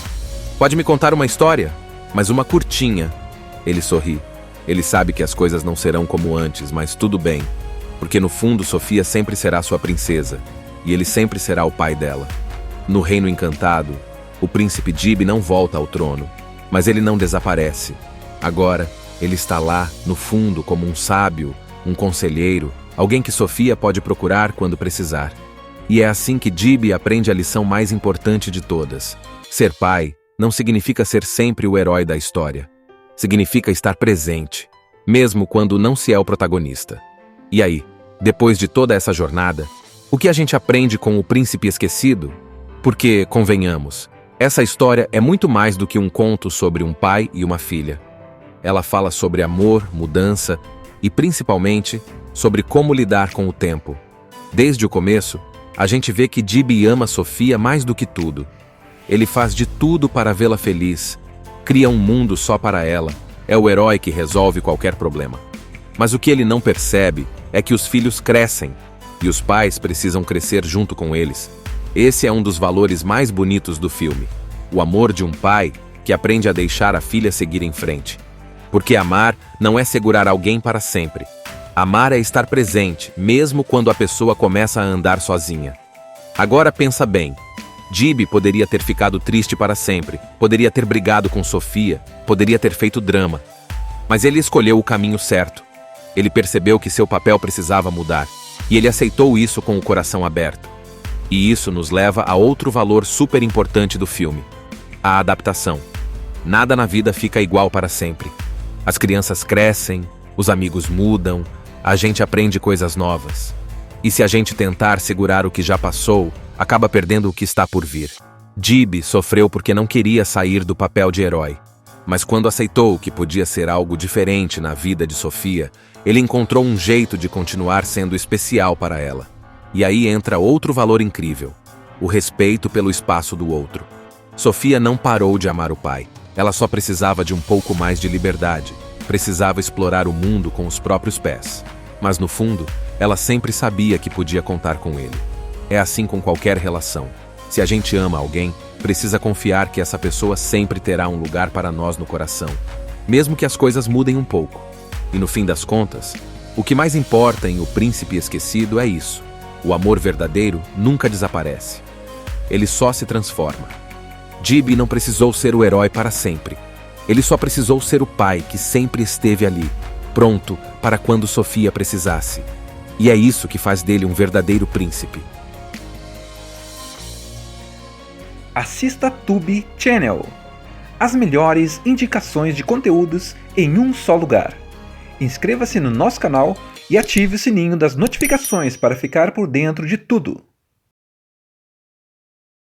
pode me contar uma história? Mas uma curtinha." Ele sorri. Ele sabe que as coisas não serão como antes, mas tudo bem, porque no fundo Sofia sempre será sua princesa, e ele sempre será o pai dela. No Reino Encantado, o príncipe Gibi não volta ao trono, mas ele não desaparece. Agora, ele está lá, no fundo, como um sábio, um conselheiro, alguém que Sofia pode procurar quando precisar. E é assim que Gibi aprende a lição mais importante de todas. Ser pai não significa ser sempre o herói da história. Significa estar presente, mesmo quando não se é o protagonista. E aí, depois de toda essa jornada, o que a gente aprende com o Príncipe Esquecido? Porque, convenhamos, essa história é muito mais do que um conto sobre um pai e uma filha. Ela fala sobre amor, mudança e, principalmente, sobre como lidar com o tempo. Desde o começo, a gente vê que Gibi ama Sofia mais do que tudo. Ele faz de tudo para vê-la feliz, cria um mundo só para ela, é o herói que resolve qualquer problema. Mas o que ele não percebe é que os filhos crescem, e os pais precisam crescer junto com eles. Esse é um dos valores mais bonitos do filme, o amor de um pai que aprende a deixar a filha seguir em frente. Porque amar não é segurar alguém para sempre. Amar é estar presente, mesmo quando a pessoa começa a andar sozinha. Agora pensa bem. Gibi poderia ter ficado triste para sempre, poderia ter brigado com Sofia, poderia ter feito drama. Mas ele escolheu o caminho certo. Ele percebeu que seu papel precisava mudar, e ele aceitou isso com o coração aberto. E isso nos leva a outro valor super importante do filme: a adaptação. Nada na vida fica igual para sempre. As crianças crescem, os amigos mudam, a gente aprende coisas novas. E se a gente tentar segurar o que já passou, acaba perdendo o que está por vir. Gibi sofreu porque não queria sair do papel de herói. Mas quando aceitou que podia ser algo diferente na vida de Sofia, ele encontrou um jeito de continuar sendo especial para ela. E aí entra outro valor incrível: o respeito pelo espaço do outro. Sofia não parou de amar o pai. Ela só precisava de um pouco mais de liberdade. Precisava explorar o mundo com os próprios pés. Mas no fundo, ela sempre sabia que podia contar com ele. É assim com qualquer relação. Se a gente ama alguém, precisa confiar que essa pessoa sempre terá um lugar para nós no coração, mesmo que as coisas mudem um pouco. E no fim das contas, o que mais importa em O Príncipe Esquecido é isso: o amor verdadeiro nunca desaparece. Ele só se transforma. Gibi não precisou ser o herói para sempre. Ele só precisou ser o pai que sempre esteve ali, pronto para quando Sofia precisasse. E é isso que faz dele um verdadeiro príncipe. Assista Tubi Channel. As melhores indicações de conteúdos em um só lugar. Inscreva-se no nosso canal e ative o sininho das notificações para ficar por dentro de tudo.